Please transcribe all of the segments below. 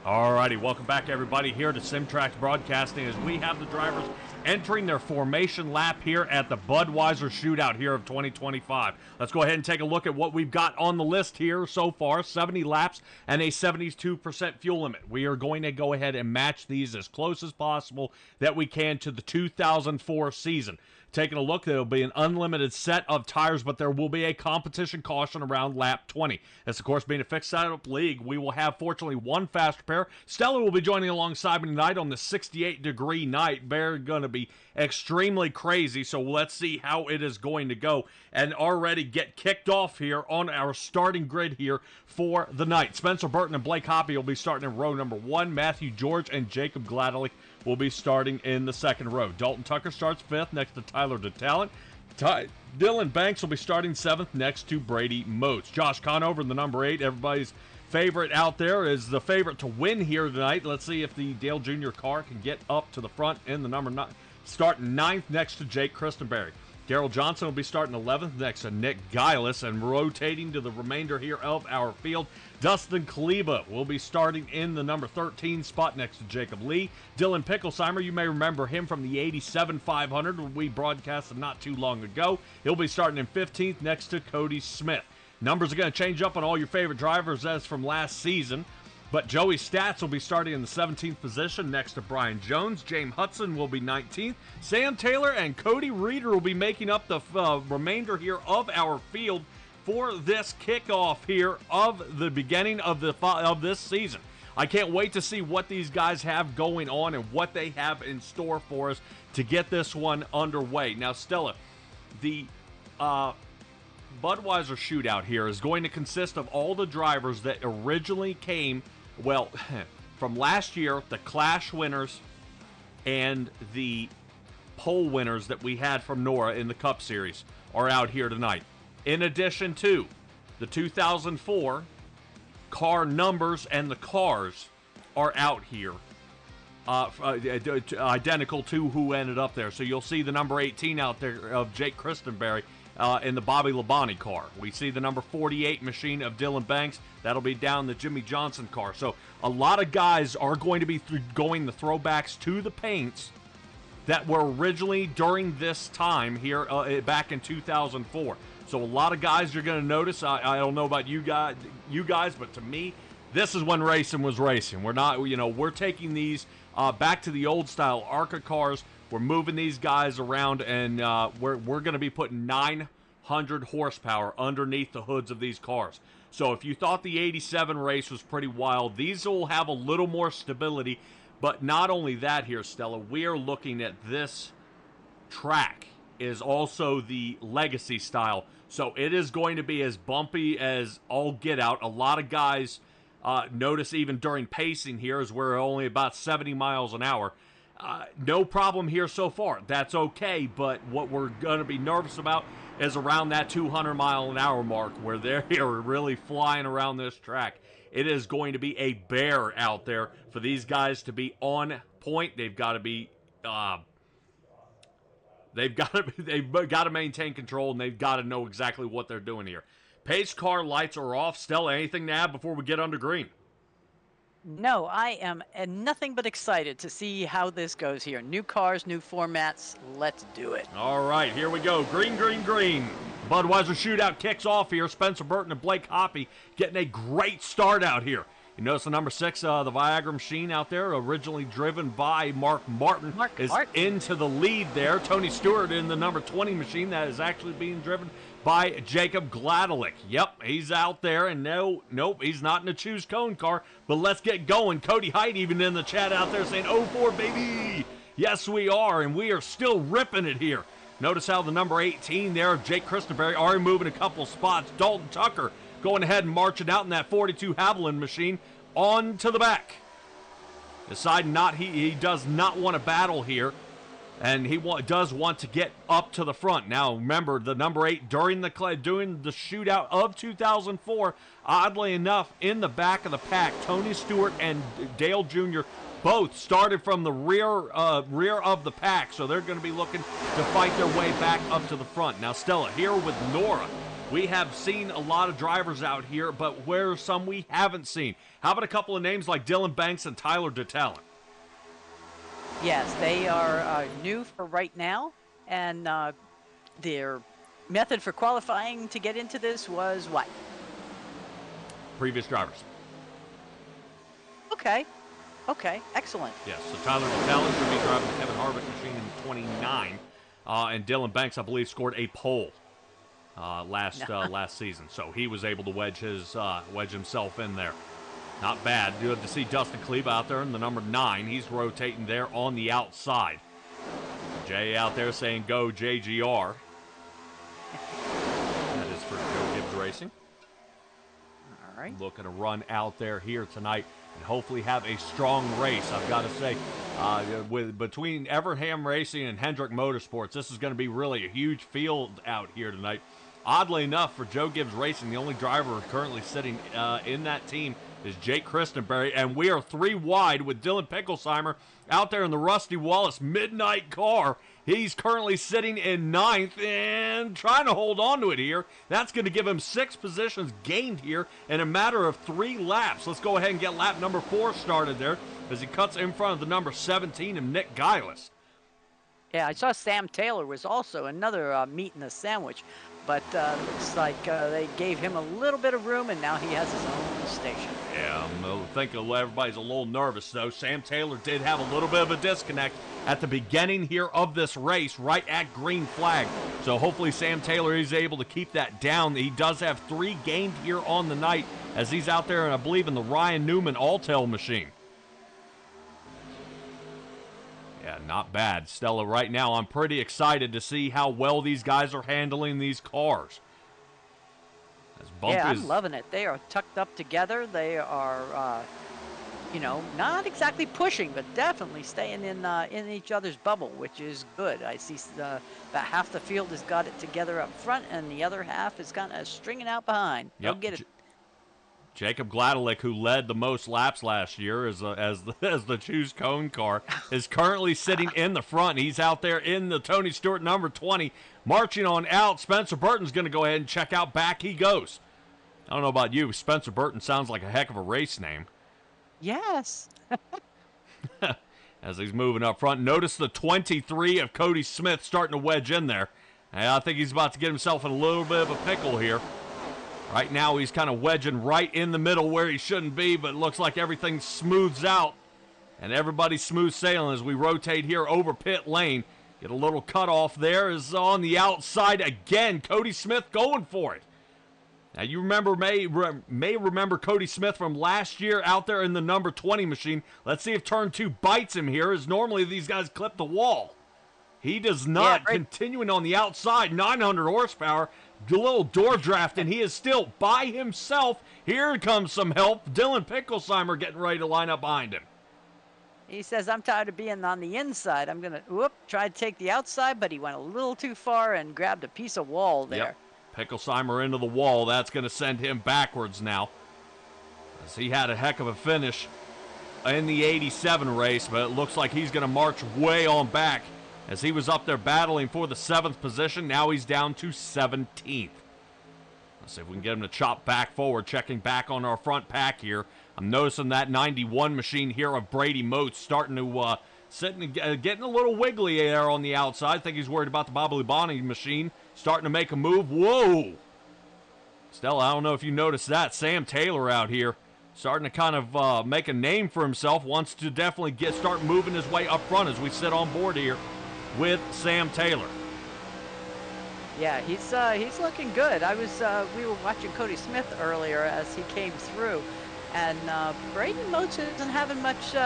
All righty, welcome back everybody here to SimTraX Broadcasting as we have the drivers entering their formation lap here at the Budweiser Shootout here of 2025. Let's go ahead and take a look at what we've got on the list here so far. 70 laps and a 72% fuel limit. We are going to go ahead and match these as close as possible that we can to the 2004 season. Taking a look, there will be an unlimited set of tires, but there will be a competition caution around lap 20. This, of course, being a fixed setup league, we will have, fortunately, one fast pair. Stella will be joining alongside me tonight on the 68-degree night. They're going to be extremely crazy, so let's see how it is going to go and already get kicked off here on our starting grid here for the night. Spencer Burton and Blake Hoppy will be starting in row number 1. Matthew George and Jacob Gladelick will be starting in the second row. Dalton Tucker starts 5th next to Tyler DeTalent. Dylan Banks will be starting 7th next to Brady Moats. Josh Conover in the number 8, everybody's favorite out there, is the favorite to win here tonight. Let's see if the Dale Jr. car can get up to the front in the number 9. Starting 9th next to Jake Christenberry. Darrell Johnson will be starting 11th next to Nick Gillis, and rotating to the remainder here of our field, Dustin Kaleba will be starting in the number 13 spot next to Jacob Lee. Dylan Picklesheimer, you may remember him from the 87 500 we broadcasted not too long ago. He'll be starting in 15th next to Cody Smith. Numbers are going to change up on all your favorite drivers as from last season. But Joey Stats will be starting in the 17th position next to Brian Jones. James Hudson will be 19th. Sam Taylor and Cody Reeder will be making up the remainder here of our field for this kickoff here of the beginning of this season. I can't wait to see what these guys have going on and what they have in store for us to get this one underway. Now, Stella, the Budweiser Shootout here is going to consist of all the drivers that originally came, well, from last year, the Clash winners and the pole winners that we had from Nora in the Cup Series are out here tonight. In addition to the 2004 car numbers and the cars are out here, identical to who ended up there. So you'll see the number 18 out there of Jake Christenberry in the Bobby Labonte car. We see the number 48 machine of Dylan Banks. That'll be down the Jimmy Johnson car. So a lot of guys are going to be going the throwbacks to the paints that were originally during this time here back in 2004. So a lot of guys you're going to notice. I don't know about you guys, but to me, this is when racing was racing. We're not, we're taking these back to the old style ARCA cars. We're moving these guys around, and we're going to be putting 900 horsepower underneath the hoods of these cars. So if you thought the 87 race was pretty wild, these will have a little more stability. But not only that here, Stella, we are looking at this track is also the legacy style. So it is going to be as bumpy as all get out. A lot of guys notice even during pacing here, as we're only about 70 miles an hour. No problem here so far. That's okay, but what we're going to be nervous about is around that 200 mile an hour mark where they're really flying around this track. It is going to be a bear out there for these guys to be on point. They've got to be they've got to maintain control, and they've got to know exactly what they're doing here. Pace car lights are off. Stella, anything to add before we get under green? No, I am nothing but excited to see how this goes here. New cars, new formats. Let's do it. All right, here we go. Green, green, green. Budweiser Shootout kicks off here. Spencer Burton and Blake Hoppy getting a great start out here. You notice the number 6, the Viagra machine out there, originally driven by Mark Martin, into the lead there. Tony Stewart in the number 20 machine that is actually being driven by Jacob Gladelick. Yep, he's out there, and nope, he's not in a Choose Cone car, but let's get going. Cody Height even in the chat out there saying, "Oh, 4 baby." Yes, we are, and we are still ripping it here. Notice how the number 18 there of Jake Christenberry already moving a couple spots. Dalton Tucker going ahead and marching out in that 42 Haviland machine on to the back. Deciding he does not want to battle here, and he does want to get up to the front. Now, remember, the number 8 during the shootout of 2004, oddly enough, in the back of the pack, Tony Stewart and Dale Jr. both started from the rear of the pack, so they're going to be looking to fight their way back up to the front. Now, Stella, here with Nora, we have seen a lot of drivers out here, but where are some we haven't seen? How about a couple of names like Dylan Banks and Tyler DeTalent? Yes, they are new for right now, and their method for qualifying to get into this was what? Previous drivers. Okay, excellent. Yes, so Tyler DeTalent should be driving the Kevin Harvick machine in 29, and Dylan Banks, I believe, scored a pole last season, so he was able to wedge himself in there. Not bad. Good to see Dustin Kleba out there in the number 9. He's rotating there on the outside. Jay out there saying, go JGR. That is for Joe Gibbs Racing. All right. Looking to run out there here tonight and hopefully have a strong race. I've got to say, between Evernham Racing and Hendrick Motorsports, this is going to be really a huge field out here tonight. Oddly enough, for Joe Gibbs Racing, the only driver currently sitting in that team is Jake Christenberry, and we are 3 wide with Dylan Picklesheimer out there in the Rusty Wallace Midnight car. He's currently sitting in 9th and trying to hold on to it here. That's going to give him 6 positions gained here in a matter of 3 laps. Let's go ahead and get lap number 4 started there as he cuts in front of the number 17 of Nick Geilis. Yeah, I saw Sam Taylor was also another meat in the sandwich, but looks like they gave him a little bit of room, and now he has his own station. Yeah, I think everybody's a little nervous, though. Sam Taylor did have a little bit of a disconnect at the beginning here of this race, right at green flag. So hopefully Sam Taylor is able to keep that down. He does have 3 gained here on the night as he's out there, and I believe, in the Ryan Newman Alltel machine. Yeah, not bad. Stella, right now, I'm pretty excited to see how well these guys are handling these cars. Yeah, I'm loving it. They are tucked up together. They are, not exactly pushing, but definitely staying in each other's bubble, which is good. I see about half the field has got it together up front, and the other half is kind of stringing out behind. Yep. Go get it. Jacob Gladelick, who led the most laps last year as the Choose Cone car, is currently sitting in the front. He's out there in the Tony Stewart number 20, marching on out. Spencer Burton's going to go ahead and check out. Back he goes. I don't know about you, Spencer Burton sounds like a heck of a race name. Yes. As he's moving up front, notice the 23 of Cody Smith starting to wedge in there. And I think he's about to get himself in a little bit of a pickle here. Right now, he's kind of wedging right in the middle where he shouldn't be, but it looks like everything smooths out. And everybody's smooth sailing as we rotate here over pit lane. Get a little cutoff there. Is on the outside again. Cody Smith going for it. Now, you may remember Cody Smith from last year out there in the number 20 machine. Let's see if turn 2 bites him here, as normally these guys clip the wall. He does not. Yeah, continuing on the outside, 900 horsepower. A little door draft, and he is still by himself. Here comes some help. Dylan Picklesheimer getting ready to line up behind him. He says, I'm tired of being on the inside. I'm going to, try to take the outside, but he went a little too far and grabbed a piece of wall there. Yep. Picklesheimer into the wall. That's going to send him backwards now, as he had a heck of a finish in the 87 race, but it looks like he's going to march way on back. As he was up there battling for the 7th position, now he's down to 17th. Let's see if we can get him to chop back forward, checking back on our front pack here. I'm noticing that 91 machine here of Brady Moats starting to getting a little wiggly there on the outside. I think he's worried about the Bobbly Bonnie machine starting to make a move. Whoa! Stella, I don't know if you noticed that. Sam Taylor out here starting to kind of make a name for himself. Wants to definitely start moving his way up front as we sit on board here with Sam Taylor. Yeah, he's looking good. We were watching Cody Smith earlier as he came through, and Brady Moats isn't having much.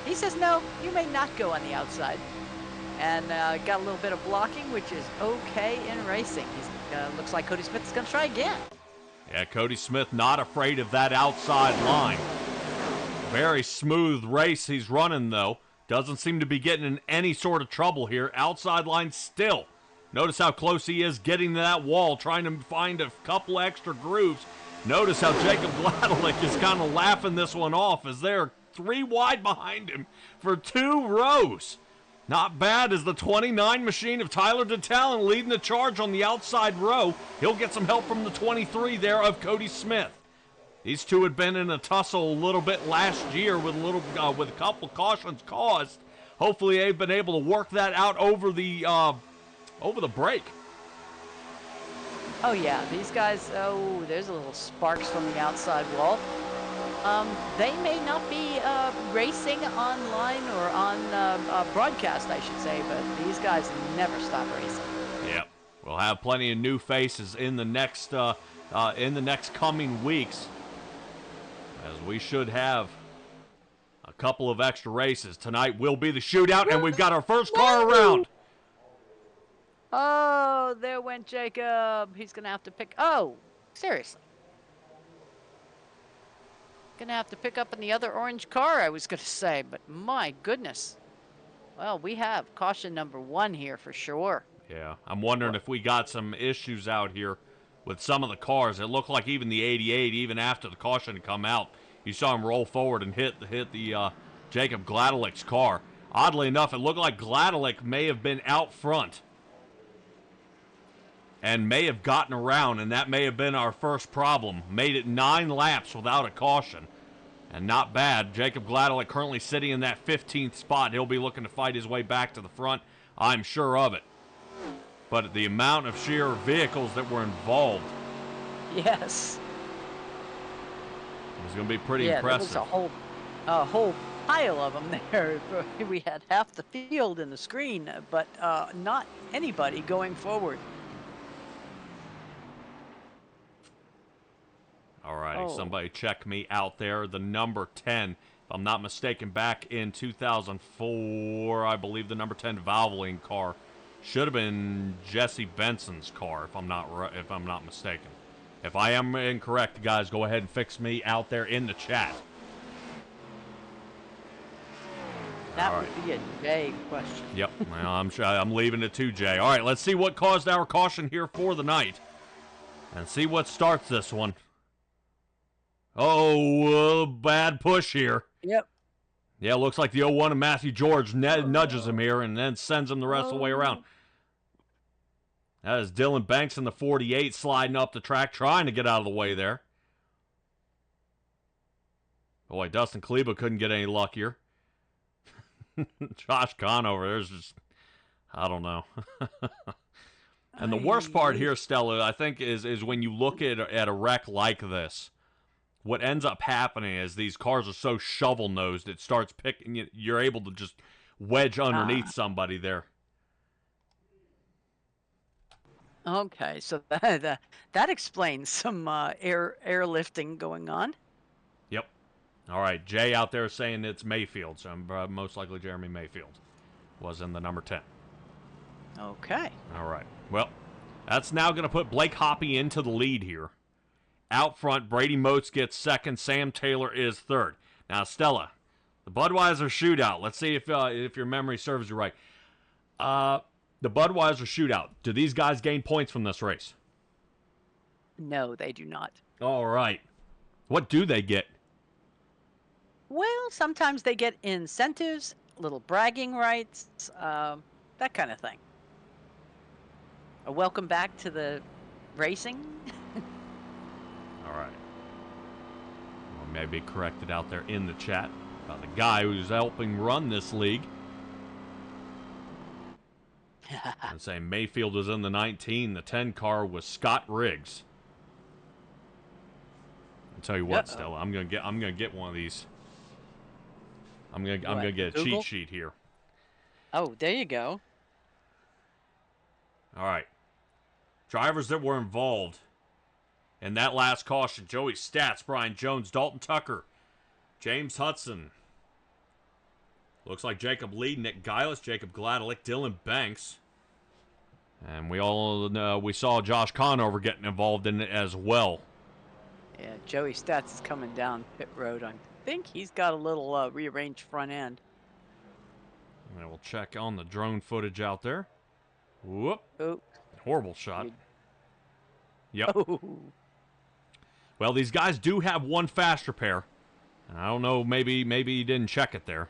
He says, no, you may not go on the outside, and got a little bit of blocking, which is okay in racing. Looks like Cody Smith is going to try again. Yeah, Cody Smith not afraid of that outside line. Very smooth race he's running, though. Doesn't seem to be getting in any sort of trouble here. Outside line still. Notice how close he is getting to that wall, trying to find a couple extra grooves. Notice how Jacob Gladelick is kind of laughing this one off as they're 3 wide behind him for 2 rows. Not bad as the 29 machine of Tyler DeTalon leading the charge on the outside row. He'll get some help from the 23 there of Cody Smith. These two had been in a tussle a little bit last year with a couple cautions caused. Hopefully they've been able to work that out over the break. Oh yeah, these guys, oh, there's a little sparks from the outside wall. They may not be racing online or on broadcast, I should say, but these guys never stop racing. Yep, we'll have plenty of new faces in the next coming weeks, as we should have a couple of extra races. Tonight will be the shootout, and we've got our first car around. Oh, there went Jacob. He's gonna have to pick. Oh, seriously. Gonna have to pick up in the other orange car, I was gonna say, but my goodness. Well, we have caution number 1 here for sure. Yeah, I'm wondering if we got some issues out here with some of the cars. It looked like even the 88, even after the caution had come out, you saw him roll forward and hit the Jacob Gladelik's car. Oddly enough, it looked like Gladelik may have been out front and may have gotten around, and that may have been our first problem. Made it 9 laps without a caution, and not bad. Jacob Gladelik currently sitting in that 15th spot. He'll be looking to fight his way back to the front, I'm sure of it. But the amount of sheer vehicles that were involved, Yes. it was going to be pretty impressive. There was a whole pile of them there. We had half the field in the screen, but not anybody going forward. Alrighty, Somebody check me out there. The number 10, if I'm not mistaken, back in 2004, I believe the number 10 Valvoline car should have been Jesse Benson's car, if I'm not mistaken. If I am incorrect, guys, go ahead and fix me out there in the chat. That would be a Jay question. Yep, well, I'm leaving it to Jay. All right, let's see what caused our caution here for the night, and see what starts this one. Oh, bad push here. Yep. Yeah, looks like the 01 of Matthew George nudges him here and then sends him the rest of the way around. That is Dylan Banks in the 48 sliding up the track, trying to get out of the way there. Boy, Dustin Kleba couldn't get any luckier. Josh Conover, there's just, I don't know. And the worst part here, Stella, I think, is when you look at a wreck like this. What ends up happening is these cars are so shovel-nosed, it starts picking. You're able to just wedge underneath somebody there. Okay, so that explains some airlifting going on. Yep. All right, Jay out there saying it's Mayfield, so most likely Jeremy Mayfield was in the number 10. Okay. All right. Well, that's now going to put Blake Hoppy into the lead here. Out front, Brady Motes gets second. Sam Taylor is third. Now, Stella, the Budweiser Shootout. Let's see if your memory serves you right. The Budweiser Shootout. Do these guys gain points from this race? No, they do not. All right. What do they get? Well, sometimes they get incentives, little bragging rights, that kind of thing. A welcome back to the racing. All right. Well, maybe corrected out there in the chat about the guy who's helping run this league. I'm saying Mayfield was in the 19. The 10 car was Scott Riggs. I'll tell you what, Stella, I'm gonna get one of these. I'm gonna get a cheat sheet here. Oh, there you go. All right. Drivers that were involved in that last caution: Joey Stats, Brian Jones, Dalton Tucker, James Hudson. Looks like Jacob Lee, Nick Geilis, Jacob Gladelik, Dylan Banks. And we saw Josh Conover getting involved in it as well. Yeah, Joey Stats is coming down pit road. I think he's got a little rearranged front end. And we'll check on the drone footage out there. Whoop. Oh. Horrible shot. Yep. Oh. Well, these guys do have one fast repair. I don't know, maybe he didn't check it there.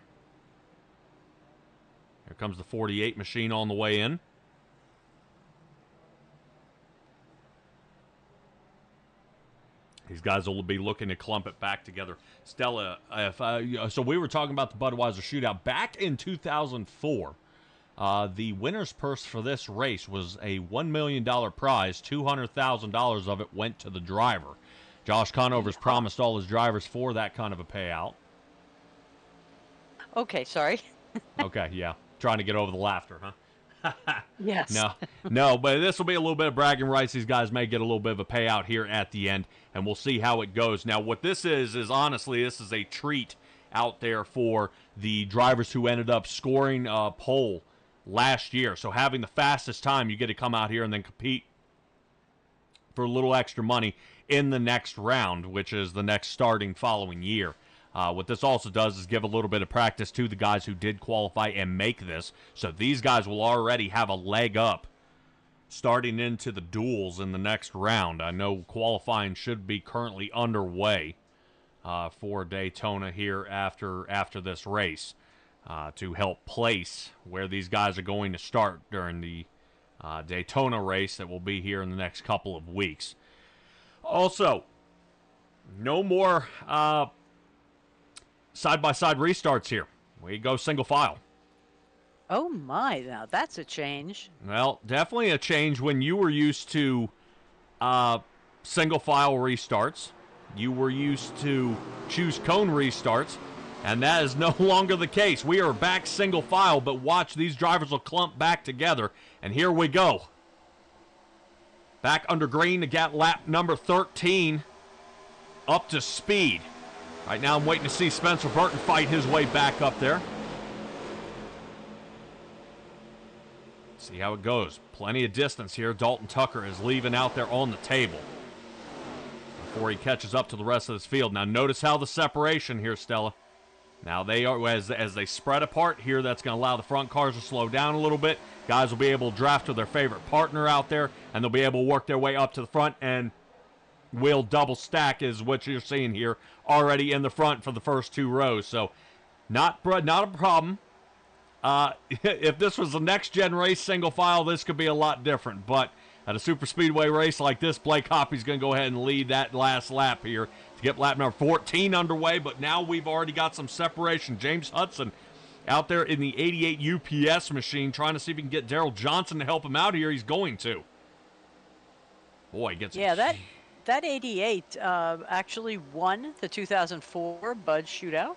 Here comes the 48 machine on the way in. These guys will be looking to clump it back together. Stella, so we were talking about the Budweiser Shootout. Back in 2004, the winner's purse for this race was a $1 million prize. $200,000 of it went to the driver. Josh Conover's promised all his drivers for that kind of a payout. Okay, sorry. Okay, yeah. Trying to get over the laughter, huh? Yes. No, but this will be a little bit of bragging rights. These guys may get a little bit of a payout here at the end, and we'll see how it goes. Now, what this is honestly, this is a treat out there for the drivers who ended up scoring pole last year. So having the fastest time, you get to come out here and then compete for a little extra money in the next round, which is the next starting following year. What this also does is give a little bit of practice to the guys who did qualify and make this. So these guys will already have a leg up starting into the duels in the next round. I know qualifying should be currently underway for Daytona here after this race to help place where these guys are going to start during the Daytona race that will be here in the next couple of weeks. Also, no more side-by-side restarts here. We go single file. Oh my, now that's a change. Well, definitely a change when you were used to single file restarts. You were used to choose cone restarts, and that is no longer the case. We are back single file, but watch, these drivers will clump back together, and here we go. Back under green to get lap number 13 up to speed. Right now I'm waiting to see Spencer Burton fight his way back up there. See how it goes. Plenty of distance here. Dalton Tucker is leaving out there on the table before he catches up to the rest of this field. Now notice how the separation here, Stella. Now they are, as they spread apart here, that's going to allow the front cars to slow down a little bit. Guys will be able to draft to their favorite partner out there, and they'll be able to work their way up to the front, and will double stack is what you're seeing here already in the front for the first two rows. So not a problem. If this was the next gen race single file, this could be a lot different. But at a super speedway race like this, Blake Hoppy's going to go ahead and lead that last lap here to get lap number 14 underway. But now we've already got some separation. James Hudson out there in the 88 UPS machine trying to see if he can get Daryl Johnson to help him out here. He's going to. Boy, he gets that 88 actually won the 2004 Bud Shootout.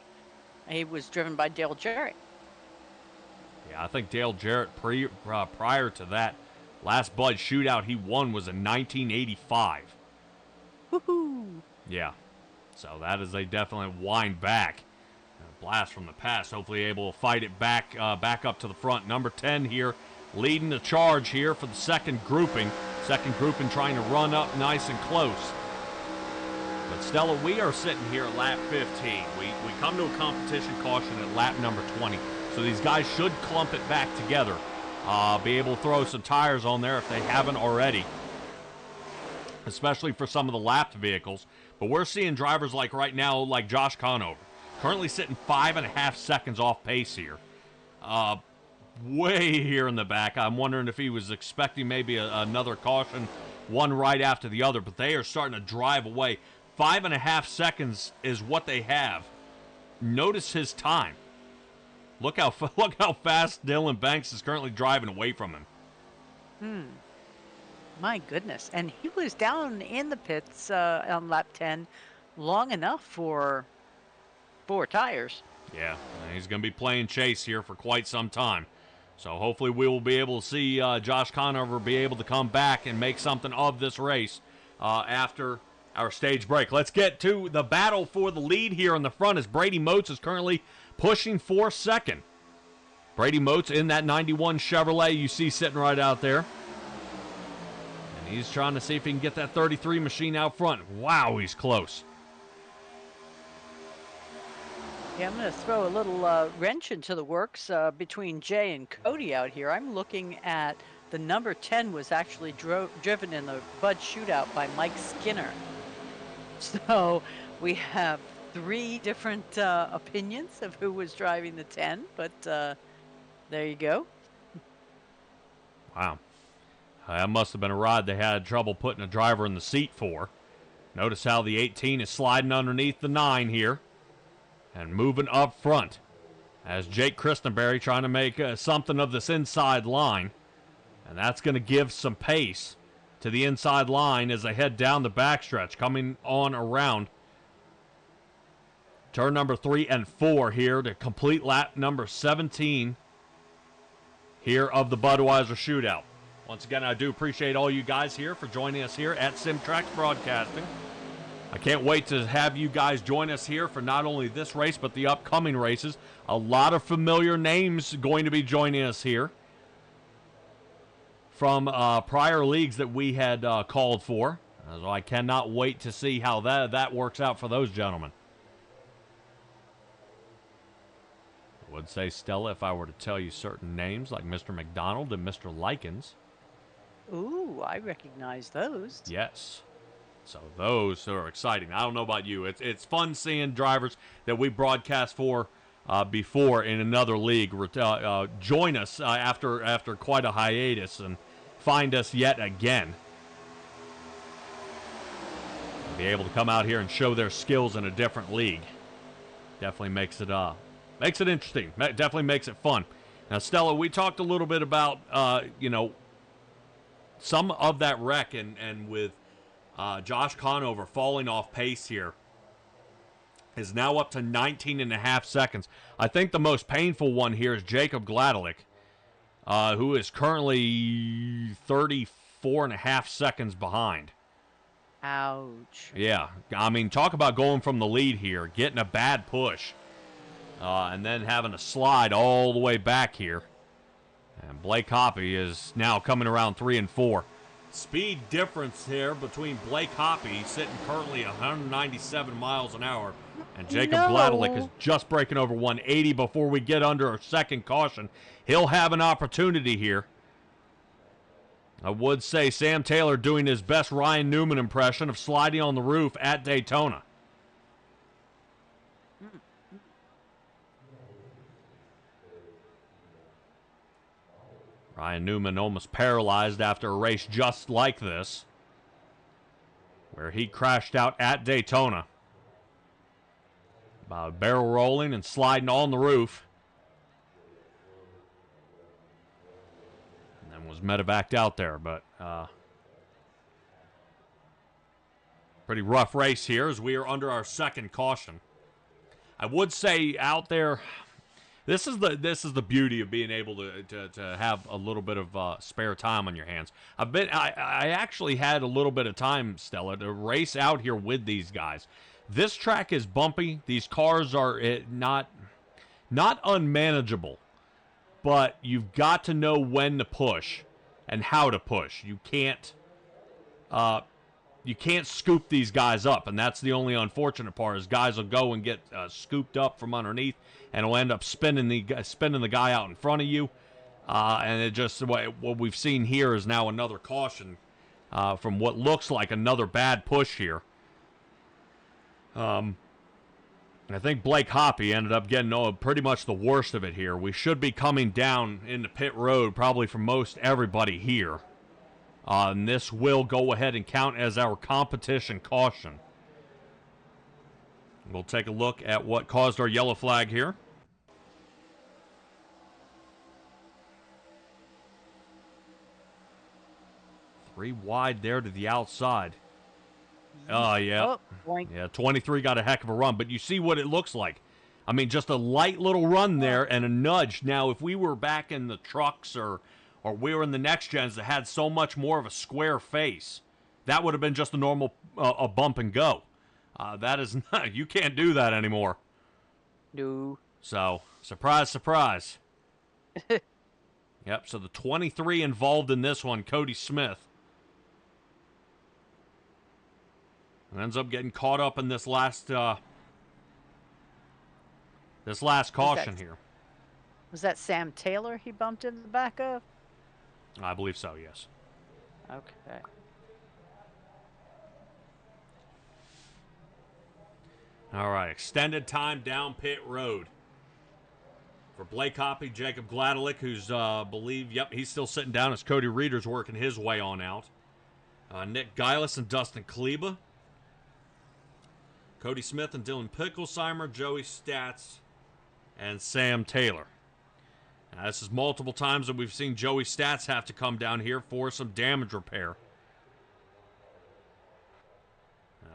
He was driven by Dale Jarrett. Yeah, I think Dale Jarrett prior to that last Bud Shootout he won was in 1985. Woohoo! Yeah, so that is a definite wind back. A blast from the past. Hopefully able to fight it back up to the front. Number 10 here leading the charge here for the second grouping. Second grouping trying to run up nice and close. But Stella, we are sitting here at lap 15. We come to a competition caution at lap number 20. So these guys should clump it back together. Be able to throw some tires on there if they haven't already. Especially for some of the lapped vehicles. But we're seeing drivers like right now, like Josh Conover, currently sitting 5.5 seconds off pace here. Way here in the back. I'm wondering if he was expecting maybe another caution, one right after the other, but they are starting to drive away. 5.5 seconds is what they have. Notice his time. Look how fast Dylan Banks is currently driving away from him. My goodness. And he was down in the pits on lap 10 long enough for 4 tires. Yeah, he's going to be playing chase here for quite some time. So hopefully we will be able to see Josh Conover be able to come back and make something of this race after our stage break. Let's get to the battle for the lead here in the front as Brady Motes is currently pushing for second. Brady Motes in that 91 Chevrolet you see sitting right out there. And he's trying to see if he can get that 33 machine out front. Wow, he's close. Yeah, I'm going to throw a little wrench into the works between Jay and Cody out here. I'm looking at the number 10 was actually driven in the Bud Shootout by Mike Skinner. So we have 3 different opinions of who was driving the 10, but There you go. Wow. That must have been a ride they had trouble putting a driver in the seat for. Notice how the 18 is sliding underneath the 9 here and moving up front as Jake Christenberry trying to make something of this inside line. And that's going to give some pace to the inside line as they head down the backstretch, coming on around turn number 3 and 4 here to complete lap number 17 here of the Budweiser Shootout. Once again, I do appreciate all you guys here for joining us here at SimTraX Broadcasting. I can't wait to have you guys join us here for not only this race, but the upcoming races. A lot of familiar names going to be joining us here from prior leagues that we had called for. So I cannot wait to see how that works out for those gentlemen. I would say, Stella, if I were to tell you certain names like Mr. McDonald and Mr. Likens. Ooh, I recognize those. Yes. So those are exciting. I don't know about you. It's fun seeing drivers that we broadcast for before in another league join us after quite a hiatus and find us yet again. Be able to come out here and show their skills in a different league. Definitely makes it interesting. Definitely makes it fun. Now, Stella, we talked a little bit about some of that wreck and with Josh Conover falling off pace here is now up to 19.5 seconds. I think the most painful one here is Jacob Gladelick, who is currently 34.5 seconds behind. Ouch. Yeah, I mean, talk about going from the lead here, getting a bad push, and then having to slide all the way back here. And Blake Hoppy is now coming around 3 and 4. Speed difference here between Blake Hoppy, sitting currently 197 miles an hour, and Jacob Gladelick is just breaking over 180 before we get under our second caution. He'll have an opportunity here. I would say Sam Taylor doing his best Ryan Newman impression of sliding on the roof at Daytona. Ryan Newman almost paralyzed after a race just like this, where he crashed out at Daytona by barrel rolling and sliding on the roof. And then was medevaced out there, but pretty rough race here as we are under our second caution. I would say out there, this is the beauty of being able to have a little bit of spare time on your hands. I actually had a little bit of time, Stella, to race out here with these guys. This track is bumpy. These cars are not unmanageable, but you've got to know when to push and how to push. You can't scoop these guys up, and that's the only unfortunate part. Is guys will go and get scooped up from underneath, and will end up spinning the guy out in front of you. And it just what we've seen here is now another caution from what looks like another bad push here. I think Blake Hoppy ended up getting pretty much the worst of it here. We should be coming down into pit road probably for most everybody here. And this will go ahead and count as our competition caution. We'll take a look at what caused our yellow flag here. Three wide there to the outside. Oh, yeah. Yeah, 23 got a heck of a run, but you see what it looks like. I mean, just a light little run there and a nudge. Now, if we were back in the trucks or we were in the next gens that had so much more of a square face, that would have been just a normal a bump and go. That is not, you can't do that anymore. No. So, surprise, surprise. Yep, so the 23 involved in this one, Cody Smith, ends up getting caught up in this last caution here. Was that Sam Taylor he bumped in the back of? I believe so, yes. Okay. All right, extended time down pit road For Blake Hoppy, Jacob Gladelick, who's, he's still sitting down as Cody Reeder's working his way on out. Nick Geilis and Dustin Kleba. Cody Smith and Dylan Picklesheimer, Joey Stats, and Sam Taylor. Now, this is multiple times that we've seen Joey Stats have to come down here for some damage repair.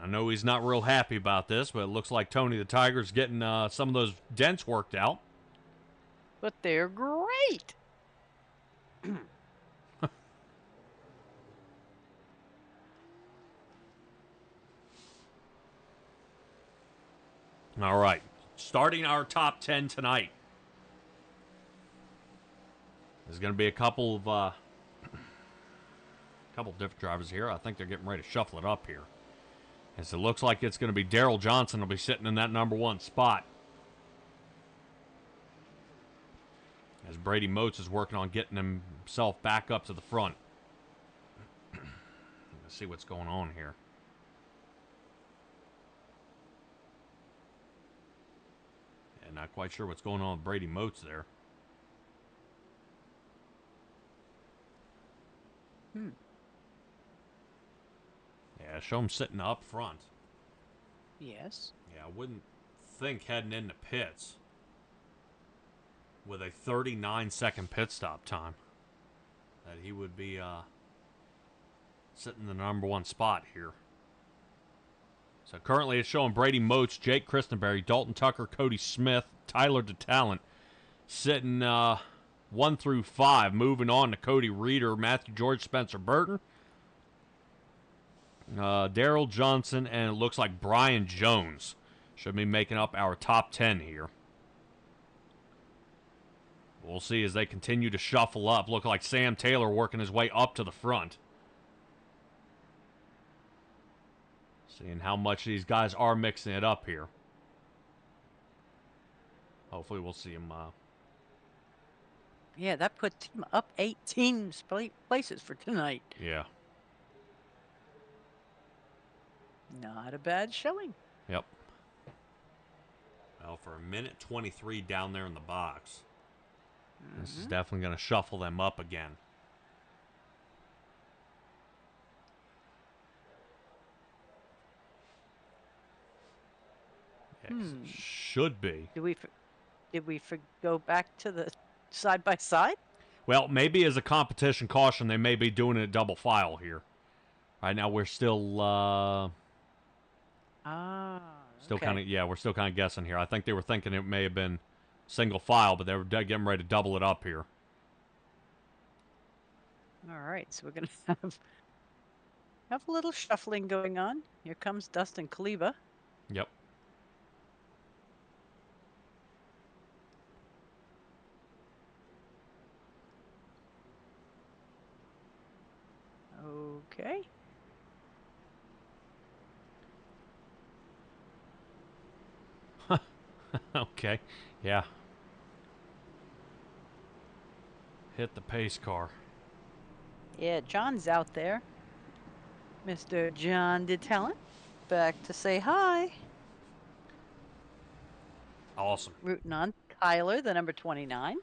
I know he's not real happy about this, but it looks like Tony the Tiger's getting some of those dents worked out. But they're great. All right, starting our top 10 tonight. There's going to be a couple of different drivers here. I think they're getting ready to shuffle it up here. As it looks like it's going to be Daryl Johnson will be sitting in that number 1 spot. As Brady Moats is working on getting himself back up to the front. Let's see what's going on here. And not quite sure what's going on with Brady Moats there. Yeah, show him sitting up front. Yes. Yeah, I wouldn't think heading into pits with a 39-second pit stop time that he would be sitting in the number 1 spot here. So currently it's showing Brady Moats, Jake Christenberry, Dalton Tucker, Cody Smith, Tyler DeTalent sitting 1 through 5. Moving on to Cody Reeder, Matthew George, Spencer Burton, Daryl Johnson, and it looks like Brian Jones should be making up our top 10 here. We'll see as they continue to shuffle up. Look like Sam Taylor working his way up to the front. Seeing how much these guys are mixing it up here. Hopefully we'll see him. Yeah, that puts him up 18 places for tonight. Yeah. Not a bad showing. Yep. Well, for a minute 23 down there in the box. This is definitely going to shuffle them up again. Should be. Did we go back to the side by side? Well, maybe as a competition caution, they may be doing it double file here. Right now, we're still still okay. kind of we're still kind of guessing here. I think they were thinking it may have been single file, but they were getting ready to double it up here. All right, so we're gonna have a little shuffling going on. Here comes Dustin Kleba. Yep. Okay. Okay. Yeah. Hit the pace car. Yeah, John's out there. Mr. John DeTalent, back to say hi. Awesome. Rooting on Tyler, the number 29.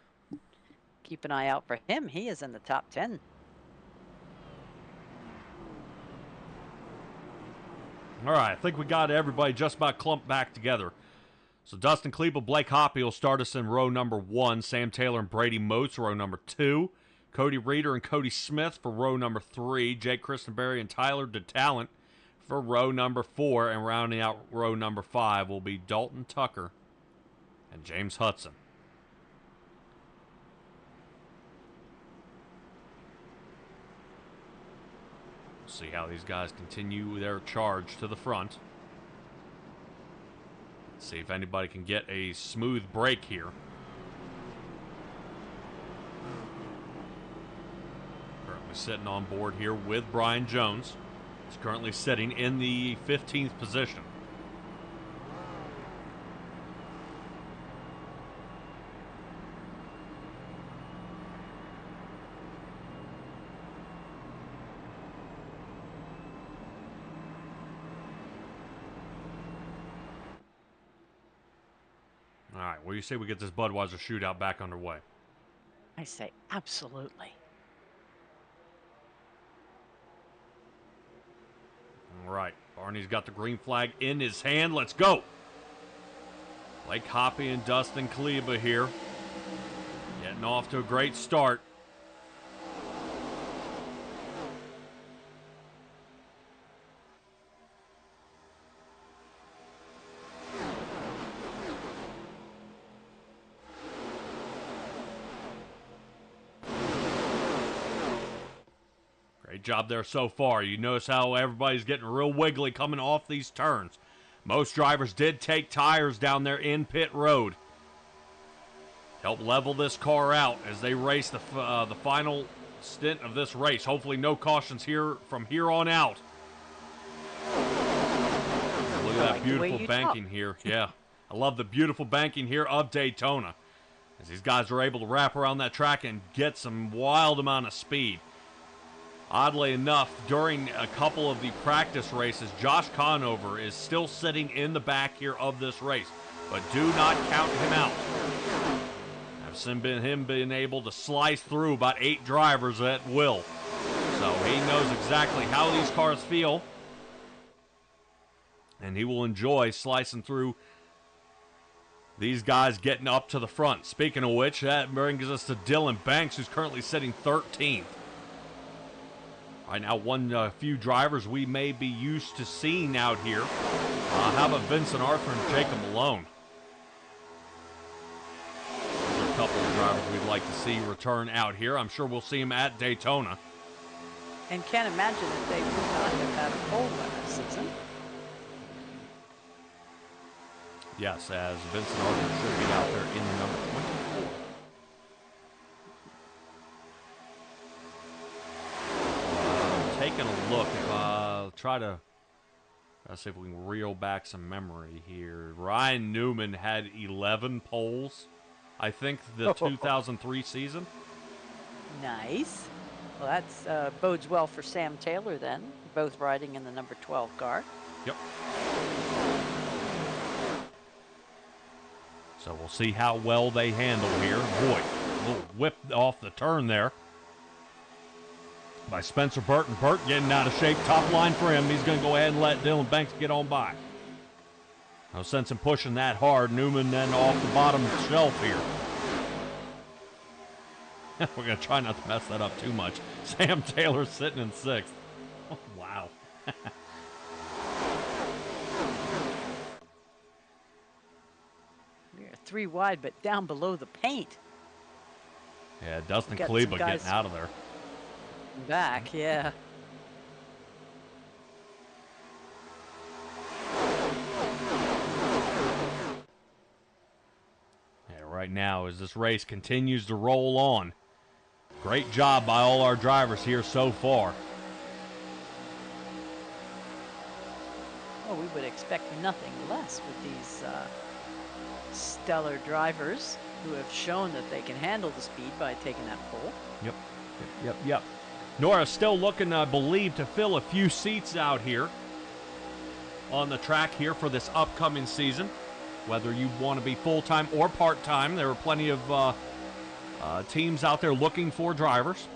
Keep an eye out for him. He is in the top 10. All right, I think we got everybody just about clumped back together. So Dustin Kleba, Blake Hoppy will start us in row number 1. Sam Taylor and Brady Moats, row number 2. Cody Reeder and Cody Smith for row number 3. Jake Christenberry and Tyler DeTalent for row number 4. And rounding out row number 5 will be Dalton Tucker and James Hudson. See how these guys continue their charge to the front. See if anybody can get a smooth break here. Currently sitting on board here with Brian Jones. He's currently sitting in the 15th position. right, what do you say we get this Budweiser Shootout back underway? I say absolutely. All right, Barney's got the green flag in his hand. Let's go. Blake Hoppy and Dustin Kleba here. Getting off to a great start. Great job there so far. You notice how everybody's getting real wiggly coming off these turns. Most drivers did take tires down there in pit road. Help level this car out as they race the final stint of this race. Hopefully no cautions here from here on out. Look at that beautiful banking here. Yeah, I love the beautiful banking here of Daytona. As these guys are able to wrap around that track and get some wild amount of speed. Oddly enough, during a couple of the practice races, Josh Conover is still sitting in the back here of this race. But do not count him out. I've seen him being able to slice through about 8 drivers at will. So he knows exactly how these cars feel. And he will enjoy slicing through these guys getting up to the front. Speaking of which, that brings us to Dylan Banks, who's currently sitting 13th. Right now, one few drivers we may be used to seeing out here. How about Vincent Arthur and Jacob Malone? Those are a couple of drivers we'd like to see return out here. I'm sure we'll see them at Daytona. And can't imagine that they would not have had a pole last season. Yes, as Vincent Arthur should be out there in the number 24. Taking a look, try to see if we can reel back some memory here. Ryan Newman had 11 poles, I think, the 2003 season. Nice. Well, that's bodes well for Sam Taylor then, both riding in the number 12 car. Yep. So we'll see how well they handle here. Boy, a little whip off the turn there by Spencer Burton. Burton getting out of shape. Top line for him. He's going to go ahead and let Dylan Banks get on by. No sense in pushing that hard. Newman then off the bottom shelf here. We're going to try not to mess that up too much. Sam Taylor sitting in 6th. Oh, wow. We're 3 wide, but down below the paint. Yeah, Dustin Kleba getting out of there. Back, yeah. Yeah, right now as this race continues to roll on. Great job by all our drivers here so far. Well, we would expect nothing less with these stellar drivers who have shown that they can handle the speed by taking that pole. Yep. Nora's still looking, I believe, to fill a few seats out here on the track here for this upcoming season. Whether you want to be full-time or part-time, there are plenty of teams out there looking for drivers.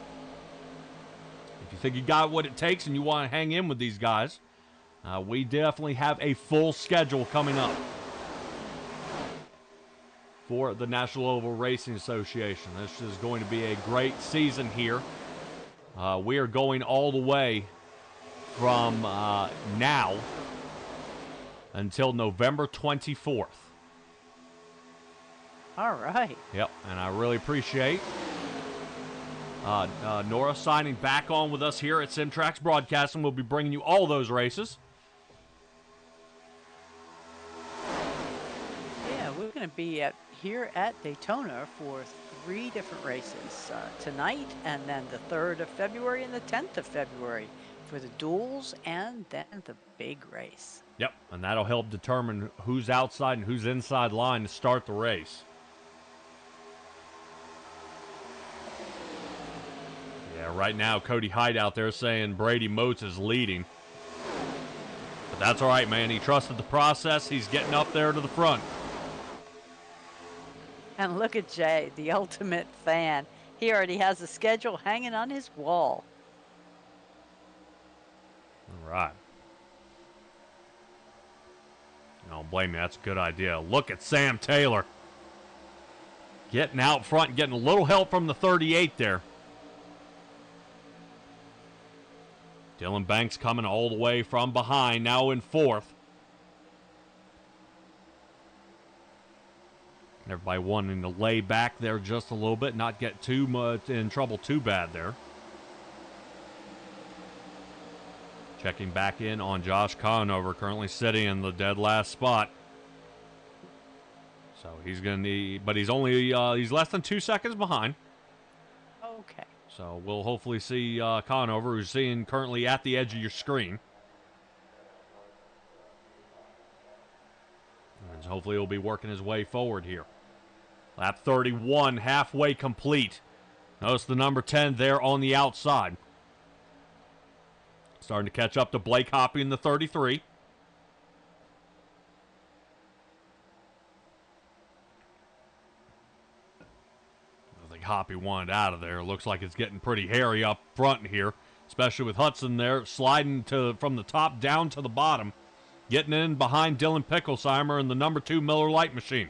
If you think you got what it takes and you want to hang in with these guys, we definitely have a full schedule coming up for the National Oval Racing Association. This is going to be a great season here. We are going all the way from now until November 24th. All right. Yep, and I really appreciate Nora signing back on with us here at SimTraX Broadcasting. We'll be bringing you all those races. Yeah, we're going to be here at Daytona for 3 different races tonight, and then the 3rd of February and the 10th of February for the duels, and then the big race. Yep, and that'll help determine who's outside and who's inside line to start the race. Yeah, right now Cody Hyde out there saying Brady Moats is leading. But that's all right, man. He trusted the process. He's getting up there to the front. And look at Jay, the ultimate fan. He already has the schedule hanging on his wall. All right. I don't blame you. That's a good idea. Look at Sam Taylor. Getting out front, getting a little help from the 38 there. Dylan Banks coming all the way from behind, now in fourth. Everybody wanting to lay back there just a little bit, not get too much in trouble too bad there. Checking back in on Josh Conover, currently sitting in the dead last spot. So he's going to need, but he's only, he's less than 2 seconds behind. Okay. So we'll hopefully see Conover, who's sitting currently at the edge of your screen. And hopefully he'll be working his way forward here. Lap 31, halfway complete. Notice the number 10 there on the outside. Starting to catch up to Blake Hoppy in the 33. I think Hoppy wanted out of there. Looks like it's getting pretty hairy up front here, especially with Hudson there sliding from the top down to the bottom, getting in behind Dylan Picklesheimer and the number 2 Miller Lite machine.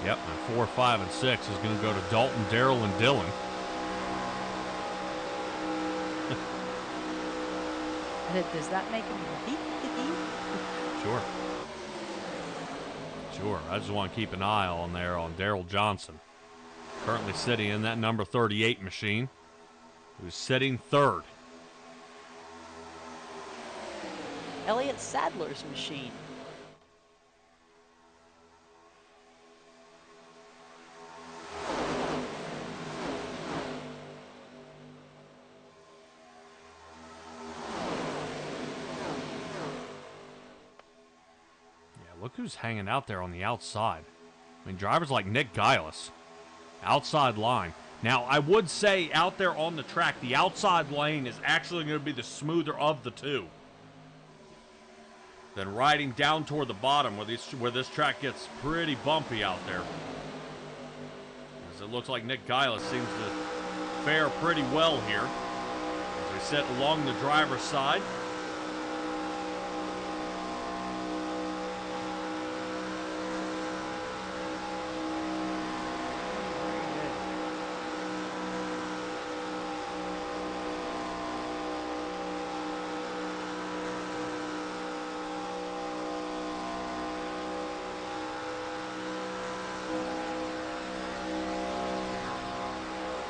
Yep, and 4, 5, and 6 is going to go to Dalton, Darrell, and Dylan. Does that make him beep? Sure. Sure. I just want to keep an eye on there on Darrell Johnson. Currently sitting in that number 38 machine. Who's sitting third. Elliott Sadler's machine. Look who's hanging out there on the outside. I mean, drivers like Nick Gillis. Outside line. Now, I would say out there on the track, the outside lane is actually going to be the smoother of the two. Then riding down toward the bottom where this track gets pretty bumpy out there. As it looks like Nick Gillis seems to fare pretty well here. As we sit along the driver's side.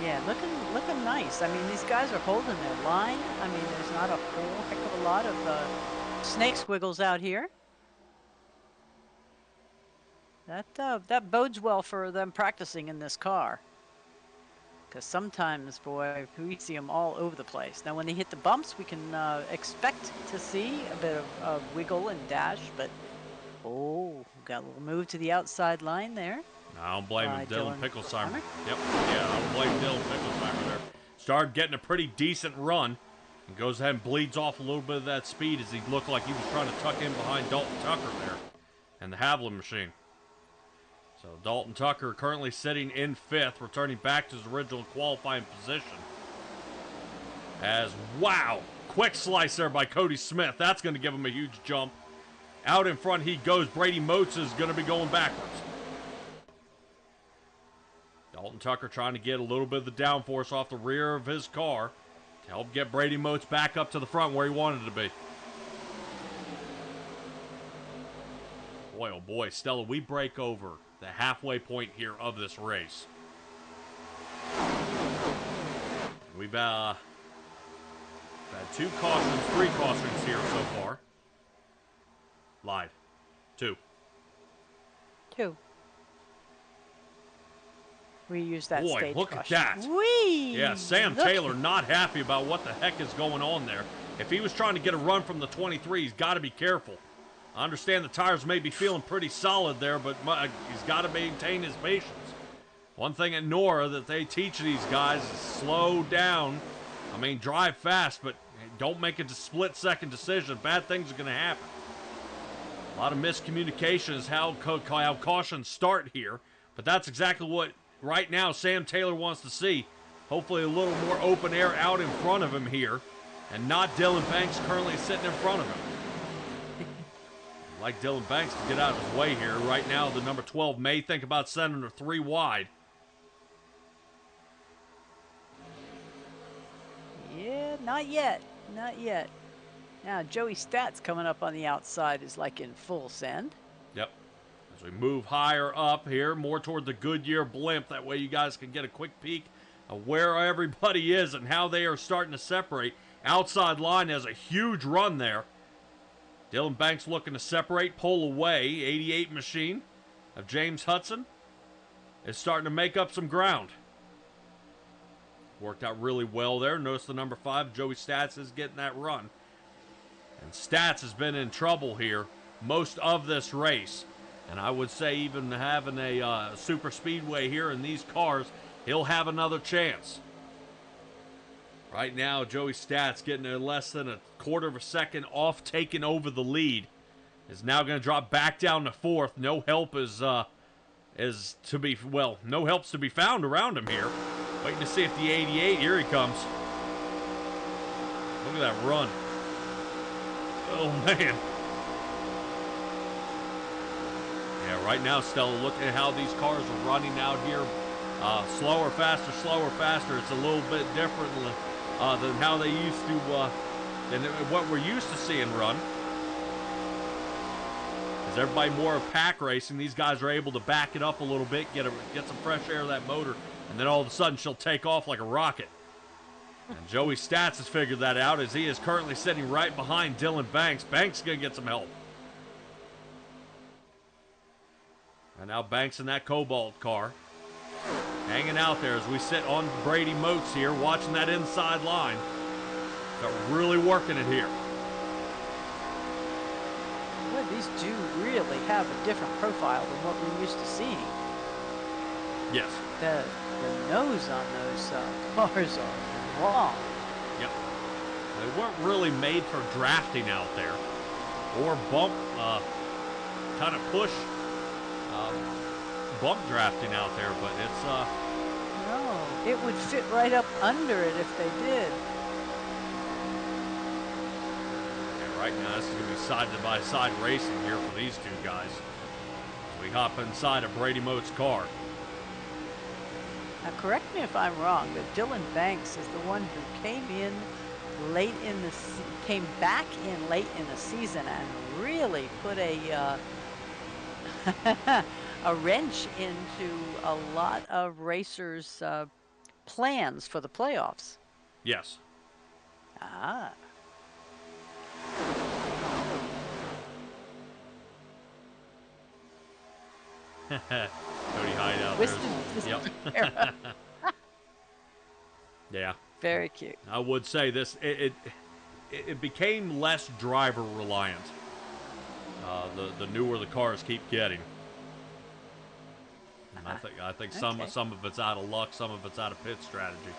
Yeah, looking nice. I mean, these guys are holding their line. I mean, there's not a whole heck of a lot of snake squiggles out here. That bodes well for them practicing in this car. Because sometimes, boy, we see them all over the place. Now, when they hit the bumps, we can expect to see a bit of wiggle and dash. But, oh, got a little move to the outside line there. I don't blame him. Dylan Picklesheimer. Yep. Yeah, I don't blame Dylan Picklesheimer there. Started getting a pretty decent run. And goes ahead and bleeds off a little bit of that speed as he looked like he was trying to tuck in behind Dalton Tucker there. And the Havlin machine. So Dalton Tucker currently sitting in 5th, returning back to his original qualifying position. As, wow, quick slice there by Cody Smith. That's going to give him a huge jump. Out in front he goes. Brady Motes is going to be going backwards. Dalton Tucker trying to get a little bit of the downforce off the rear of his car to help get Brady Motes back up to the front where he wanted to be. Boy, oh boy, Stella, we break over the halfway point here of this race. We've had 3 cautions here so far. Live. 2. We use that boy, stage look caution. at that. Whee! Yeah, Sam Taylor not happy about what the heck is going on there. If he was trying to get a run from the 23, he's got to be careful. I understand the tires may be feeling pretty solid there, but he's got to maintain his patience. One thing at Nora that they teach these guys is slow down. I mean, drive fast, but don't make it a split-second decision. Bad things are going to happen. A lot of miscommunication is how cautions start here, but that's exactly what, right now, Sam Taylor wants to see. Hopefully a little more open air out in front of him here, and not Dylan Banks currently sitting in front of him. I'd like Dylan Banks to get out of his way here. Right now, the number 12 may think about sending her 3 wide. Yeah, not yet. Not yet. Now, Joey Stats coming up on the outside is like in full send. Yep. As we move higher up here, more toward the Goodyear blimp, that way you guys can get a quick peek of where everybody is and how they are starting to separate. Outside line has a huge run there. Dylan Banks looking to separate, pull away. 88 machine of James Hudson is starting to make up some ground. Worked out really well there. Notice the number 5, Joey Stats, is getting that run. And Stats has been in trouble here most of this race. And I would say even having a super speedway here in these cars, he'll have another chance. Right now, Joey Stats getting less than a quarter of a second off taking over the lead. Is now going to drop back down to 4th. No help no help's to be found around him here. Waiting to see if the 88, here he comes. Look at that run. Oh, man. Yeah, right now, Stella, look at how these cars are running out here. Slower, faster, slower, faster. It's a little bit different than how they used to, than what we're used to seeing run. As everybody more of pack racing, these guys are able to back it up a little bit, get some fresh air of that motor, and then all of a sudden she'll take off like a rocket. And Joey Stats has figured that out as he is currently sitting right behind Dylan Banks. Banks is going to get some help. And now Banks in that Cobalt car. Hanging out there as we sit on Brady Moats here, watching that inside line. They're really working it here. Well, these do really have a different profile than what we're used to seeing. Yes. The nose on those cars are long. Yep. They weren't really made for drafting out there. Or bump, kind of push, bump drafting out there, but it's, No, it would fit right up under it if they did. Yeah, right now this is going to be side-by-side racing here for these two guys. We hop inside of Brady Moat's car. Now, correct me if I'm wrong, but Dylan Banks is the one who came back in late in the season and really put a a wrench into a lot of racers' plans for the playoffs. Yes. Ah. Cody Hyde out there. Yep. Yeah. Very cute. I would say this, it became less driver reliant. The newer the cars keep getting. And I think some of it's out of luck, some of it's out of pit strategy.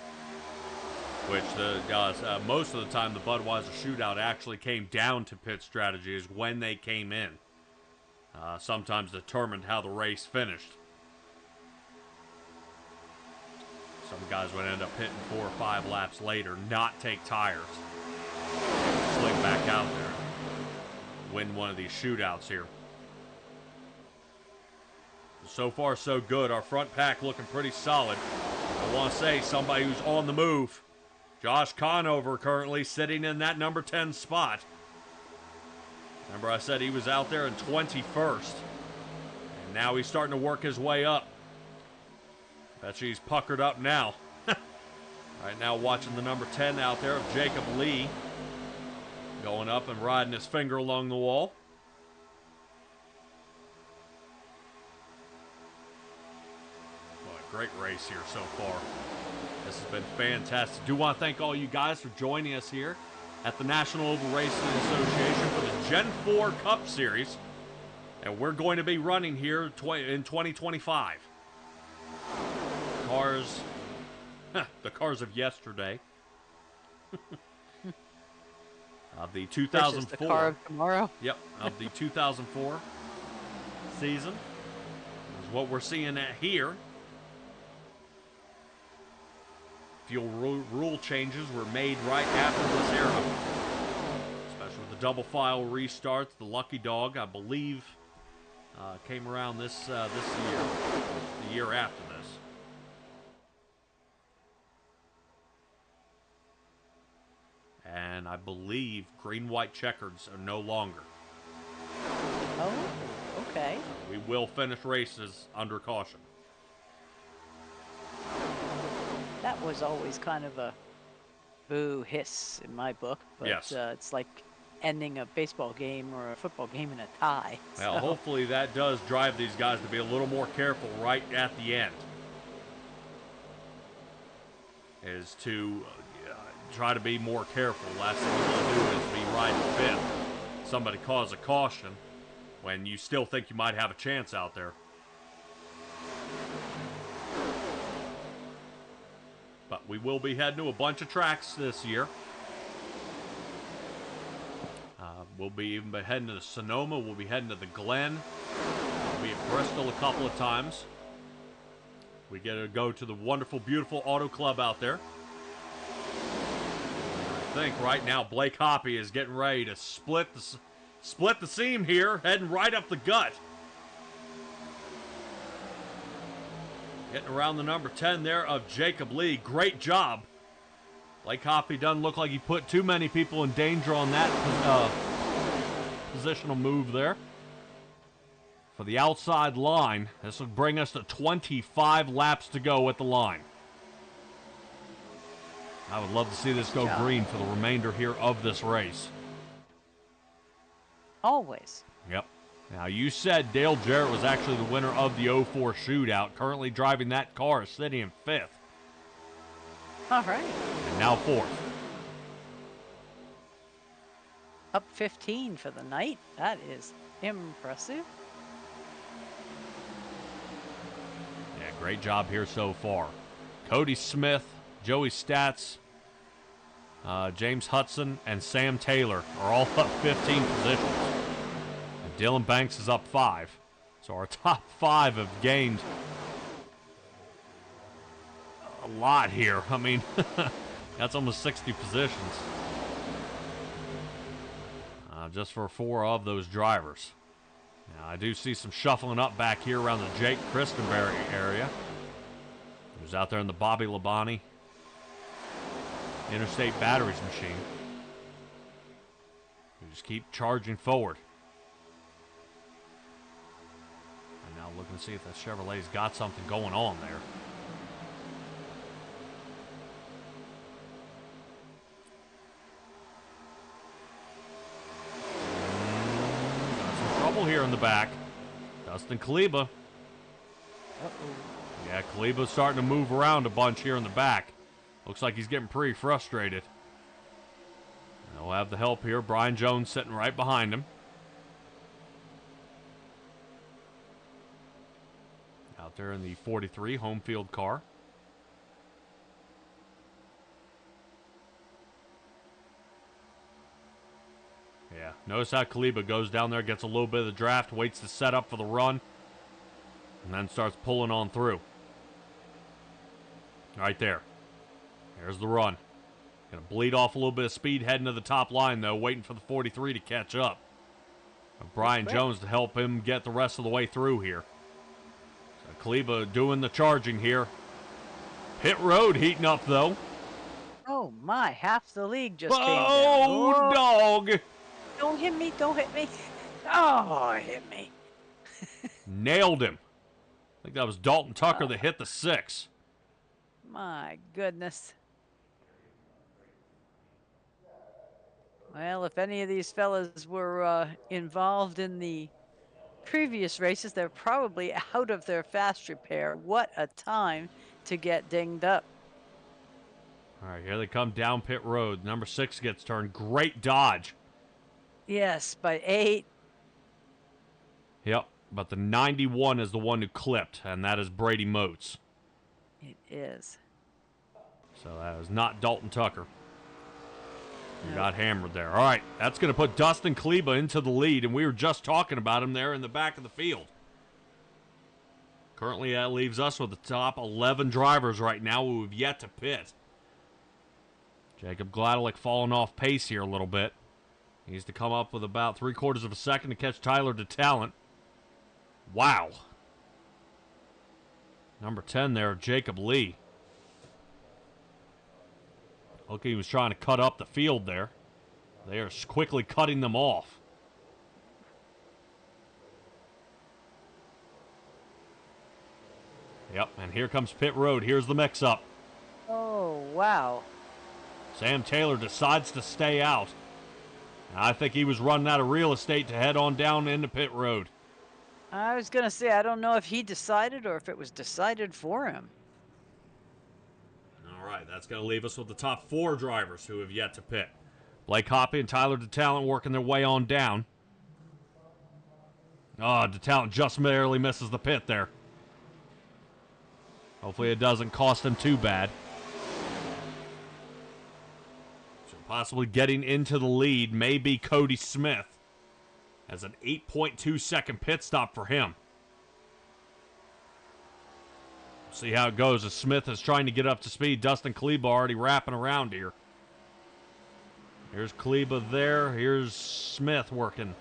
Which most of the time the Budweiser Shootout actually came down to pit strategy is when they came in. Sometimes determined how the race finished. Some guys would end up hitting 4 or 5 laps later, not take tires, sling back out there, win one of these shootouts here. So far, so good. Our front pack looking pretty solid. I want to say somebody who's on the move. Josh Conover currently sitting in that number 10 spot. Remember I said he was out there in 21st. And now he's starting to work his way up. Bet you he's puckered up now. Right now watching the number 10 out there of Jacob Lee. Going up and riding his finger along the wall. What a great race here so far. This has been fantastic. Do want to thank all you guys for joining us here at the National Oval Racing Association for the Gen 4 Cup Series. And we're going to be running here in 2025. Cars, the cars of yesterday. Of the 2004. The car of tomorrow. Yep, of the 2004 season. Is what we're seeing here. Fuel rule changes were made right after this era. Especially with the double file restarts. The Lucky Dog, I believe, came around this year. The year after this. And I believe green-white checkers are no longer. Oh, okay. We will finish races under caution. That was always kind of a boo hiss in my book. But, yes. It's like ending a baseball game or a football game in a tie. Well, hopefully that does drive these guys to be a little more careful right at the end. Is to try to be more careful. Last thing you want to do is be riding fifth. Somebody cause a caution when you still think you might have a chance out there. But we will be heading to a bunch of tracks this year. We'll be even heading to the Sonoma. We'll be heading to the Glen. We'll be at Bristol a couple of times. We get to go to the wonderful, beautiful Auto Club out there. I think right now Blake Hoppy is getting ready to split the seam here, heading right up the gut. Getting around the number 10 there of Jacob Lee. Great job. Blake Hoppy doesn't look like he put too many people in danger on that positional move there. For the outside line, this will bring us to 25 laps to go at the line. I would love to see this go green for the remainder here of this race. Always. Yep. Now, you said Dale Jarrett was actually the winner of the 04 shootout, currently driving that car, sitting in 5th. All right. And now 4th. Up 15 for the night. That is impressive. Yeah, great job here so far. Cody Smith, Joey Stats, James Hudson, and Sam Taylor are all up 15 positions. And Dylan Banks is up 5. So our top 5 have gained a lot here. I mean, that's almost 60 positions. Just for 4 of those drivers. Now, I do see some shuffling up back here around the Jake Christenberry area. Who's out there in the Bobby Labonte Interstate Batteries machine. We just keep charging forward. And now looking to see if that Chevrolet's got something going on there. Here in the back. Dustin Kaleba. Yeah, Kaleba's starting to move around a bunch here in the back. Looks like he's getting pretty frustrated. And they'll have the help here. Brian Jones sitting right behind him. Out there in the 43 home field car. Yeah, notice how Kaleba goes down there, gets a little bit of the draft, waits to set up for the run, and then starts pulling on through. Right there. There's the run. Gonna bleed off a little bit of speed heading to the top line, though, waiting for the 43 to catch up. Brian Jones to help him get the rest of the way through here. So Kaleba doing the charging here. Pit road heating up, though. Oh, my. Half the league just came down. Oh, dog. Don't hit me. Don't hit me. Oh, hit me. Nailed him. I think that was Dalton Tucker that hit the 6. My goodness. Well, if any of these fellas were involved in the previous races, they're probably out of their fast repair. What a time to get dinged up. All right, here they come down pit road. Number 6 gets turned. Great dodge. Yes, by 8. Yep, but the 91 is the one who clipped, and that is Brady Moats. It is. So that was not Dalton Tucker. No. Got hammered there. All right, that's going to put Dustin Kleba into the lead, and we were just talking about him there in the back of the field. Currently, that leaves us with the top 11 drivers right now who have yet to pit. Jacob Gladelick falling off pace here a little bit. He needs to come up with about 3/4 of a second to catch Tyler DeTalent. Wow. Number 10 there, Jacob Lee. Look, he was trying to cut up the field there. They are quickly cutting them off. Yep, and here comes pit road. Here's the mix-up. Oh, wow. Sam Taylor decides to stay out. And I think he was running out of real estate to head on down into pit road. I was going to say, I don't know if he decided or if it was decided for him. All right, that's going to leave us with the top 4 drivers who have yet to pit. Blake Hoppy and Tyler DeTalent working their way on down. Oh, DeTalent just barely misses the pit there. Hopefully it doesn't cost him too bad. So possibly getting into the lead may be Cody Smith. As an 8.2 second pit stop for him. See how it goes as Smith is trying to get up to speed. Dustin Kleba already wrapping around here. Here's Kleba there. Here's Smith working.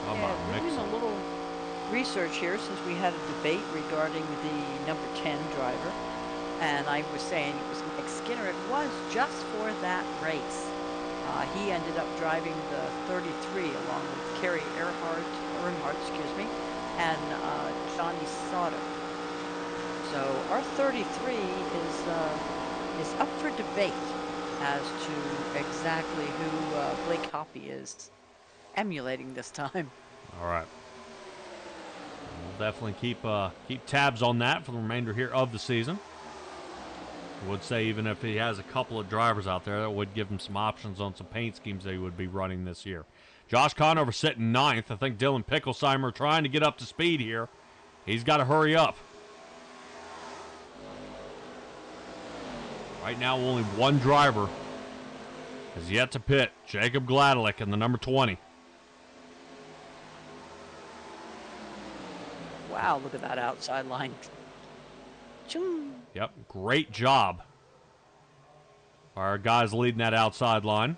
We're doing a little research here since we had a debate regarding the number 10 driver. And I was saying it was Mike Skinner. It was just for that race. He ended up driving the 33 along with Kerry Earnhardt, and Johnny Sauter. So our 33 is up for debate as to exactly who Blake Hoppy is emulating this time. All right. We'll definitely keep tabs on that for the remainder here of the season. I would say even if he has a couple of drivers out there, that would give him some options on some paint schemes they would be running this year. Josh Conover sitting 9th. I think Dylan Picklesheimer trying to get up to speed here. He's got to hurry up. Right now, only one driver has yet to pit. Jacob Gladelick in the number 20. Wow, look at that outside line. Choo. Yep, great job. Our guys leading that outside line.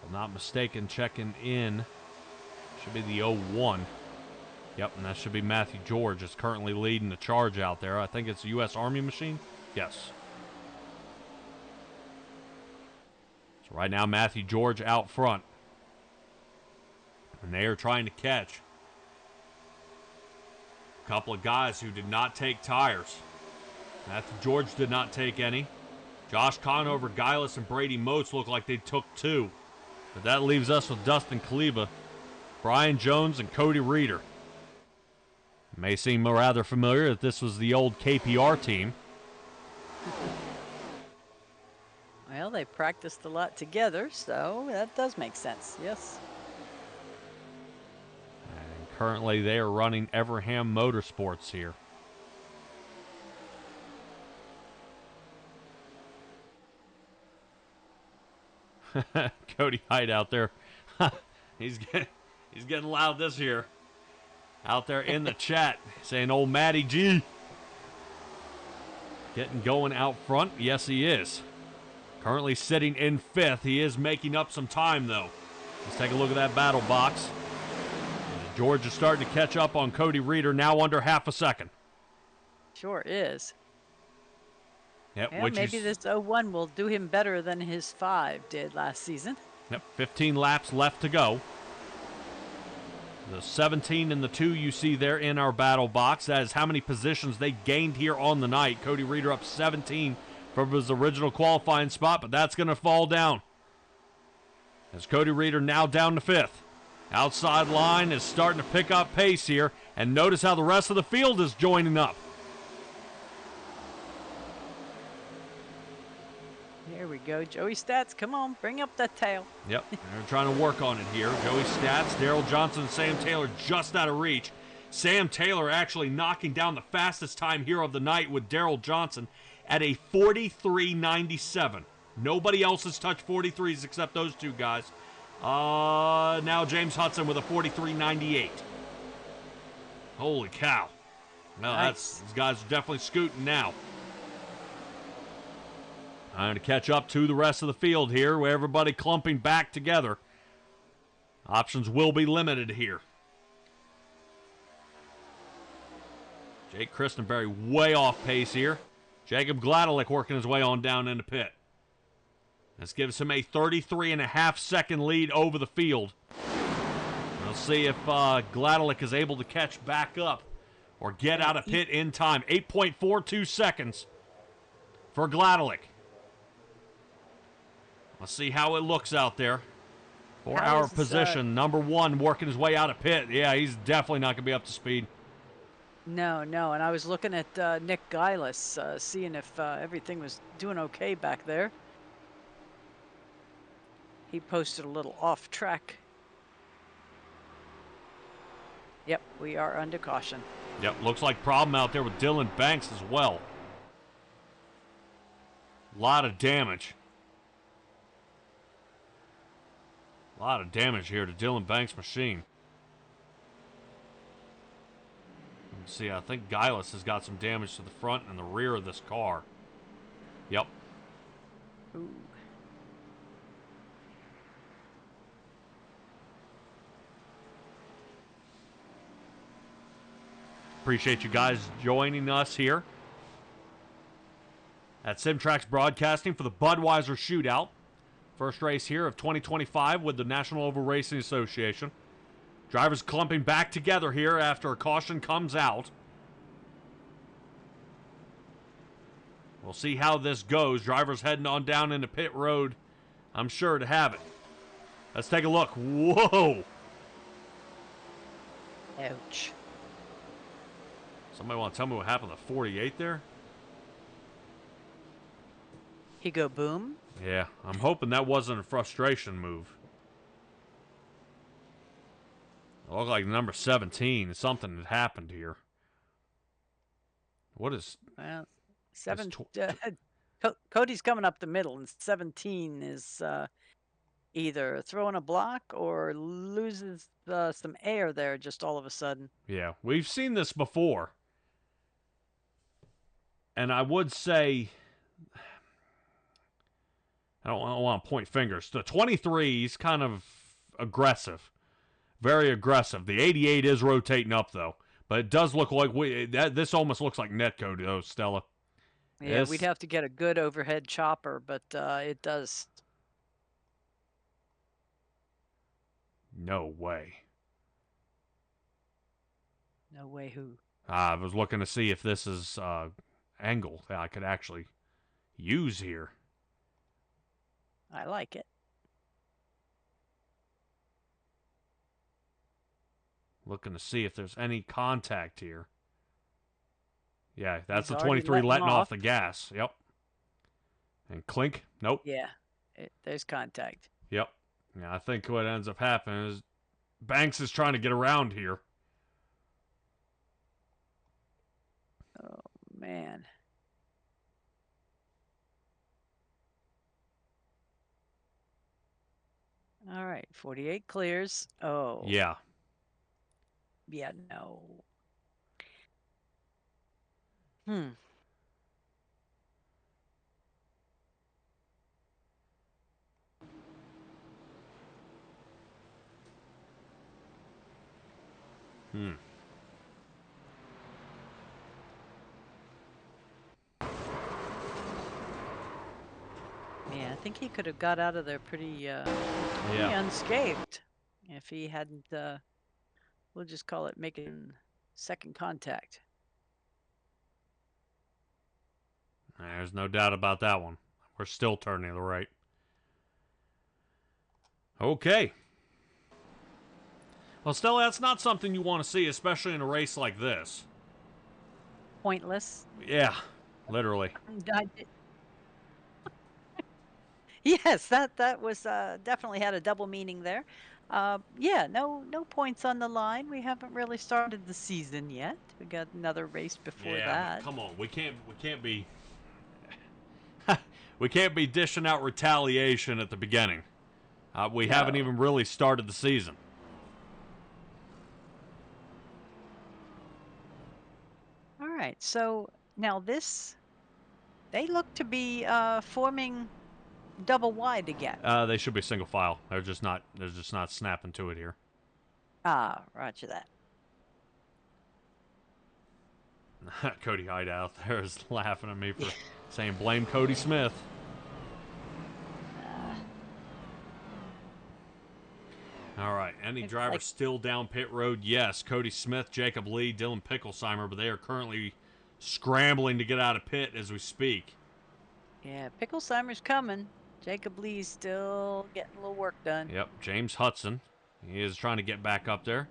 If I'm not mistaken, checking in should be the 01. Yep, and that should be Matthew George is currently leading the charge out there. I think it's a U.S. Army machine. Yes. So right now, Matthew George out front. And they are trying to catch a couple of guys who did not take tires. Matthew George did not take any. Josh Conover, Guylis, and Brady Moats look like they took 2. But that leaves us with Dustin Kleba, Brian Jones, and Cody Reeder. It may seem rather familiar that this was the old KPR team. Well, they practiced a lot together, so that does make sense, yes. And currently they are running Everham Motorsports here. Cody Hyde out there. He's getting loud this year. Out there in the chat saying, "Old Matty G." Getting going out front. Yes, he is. Currently sitting in 5th. He is making up some time, though. Let's take a look at that battle box. And George is starting to catch up on Cody Reeder, now under half a second. Sure is. Yep, Yeah, maybe this 01 will do him better than his 5 did last season. Yep, 15 laps left to go. The 17 and the 2 you see there in our battle box. That is how many positions they gained here on the night. Cody Reeder up 17 from his original qualifying spot, but that's going to fall down. As Cody Reeder now down to 5th. Outside line is starting to pick up pace here, and notice how the rest of the field is joining up. Here we go. Joey Stats, come on, bring up that tail. Yep, they're trying to work on it here. Joey Stats, Daryl Johnson, and Sam Taylor just out of reach. Sam Taylor actually knocking down the fastest time here of the night with Daryl Johnson at a 43.97. Nobody else has touched 43s except those two guys. Now James Hudson with a 43.98. Holy cow. Well, Nice. these guys are definitely scooting now. Trying to catch up to the rest of the field here, where everybody clumping back together. Options will be limited here. Jake Christenberry way off pace here. Jacob Gladelick working his way on down in the pit. This gives him a 33.5-second lead over the field. We'll see if Gladelick is able to catch back up or get out of pit in time. 8.42 seconds for Gladelick. Let's see how it looks out there. For our position, number one working his way out of pit. Yeah, he's definitely not going to be up to speed. No, and I was looking at Nick Gillis, seeing if everything was doing okay back there. He posted a little off track. Yep, we are under caution. Yep, looks like problem out there with Dylan Banks as well. A lot of damage. A lot of damage here to Dylan Banks' machine. Let's see, I think Gillis has got some damage to the front and the rear of this car. Yep. Ooh. Appreciate you guys joining us here at SimTraX Broadcasting for the Budweiser Shootout. First race here of 2025 with the National Oval Racing Association. Drivers clumping back together here after a caution comes out. We'll see how this goes. Drivers heading on down into pit road, I'm sure, to have it. Let's take a look. Whoa! Ouch. Somebody want to tell me what happened to 48 there? He go boom. Yeah, I'm hoping that wasn't a frustration move. It looked like number 17. Something had happened here. What is... Well, Cody's coming up the middle, and 17 is either throwing a block or loses some air there just all of a sudden. Yeah, we've seen this before. And I would say... I don't want to point fingers. The 23 is kind of aggressive. Very aggressive. The 88 is rotating up, though. But it does look like... this almost looks like netcode, though, Stella. Yeah, Yes. we'd have to get a good overhead chopper, but it does. No way. No way who. I was looking to see if this is angle that I could actually use here. I like it. Looking to see if there's any contact here. Yeah, that's He's the already 23 letting off off the gas. Yep. And clink. Nope. Yeah, there's contact. Yep. Yeah, I think what ends up happening is Banks is trying to get around here. Oh, man. All right, 48 clears. Oh. Yeah. Yeah, no. Yeah, I think he could have got out of there pretty unscathed if he hadn't, we'll just call it making second contact. There's no doubt about that one. We're still turning to the right. Okay. Well, Stella, that's not something you want to see, especially in a race like this. Pointless. Yeah, literally. Yes, that was definitely had a double meaning there. Yeah, no points on the line. We haven't really started the season yet. We got another race before Yeah, that. but come on, we can't be we can't be dishing out retaliation at the beginning. We haven't even really started the season. All right, so now they look to be forming double wide again. They should be single file. They're just not snapping to it here. Ah, roger that. Cody Hyde out there is laughing at me for saying blame Cody Smith. All right, any driver still down pit road? Yes, Cody Smith, Jacob Lee, Dylan Picklesheimer, but they are currently scrambling to get out of pit as we speak. Yeah, Picklesheimer's coming. Jacob Lee's still getting a little work done. Yep, James Hudson, he is trying to get back up there.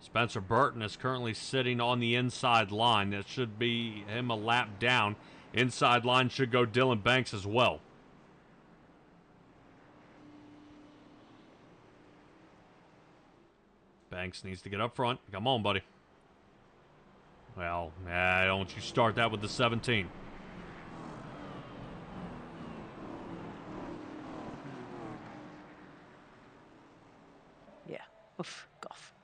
Spencer Burton is currently sitting on the inside line. That should be him a lap down. Inside line should go Dylan Banks as well. Banks needs to get up front. Come on, buddy. Well, don't you start that with the 17. Yeah. Oof, golf.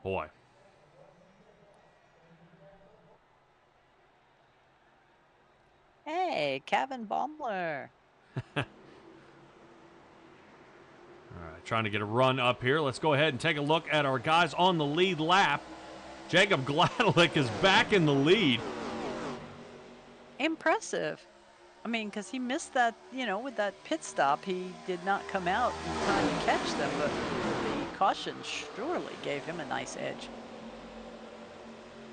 Boy. Hey, Kevin Baumler. All right, trying to get a run up here. Let's go ahead and take a look at our guys on the lead lap. Jacob Gladelick is back in the lead. Impressive. I mean, because he missed that, with that pit stop, he did not come out in time to catch them, but the caution surely gave him a nice edge.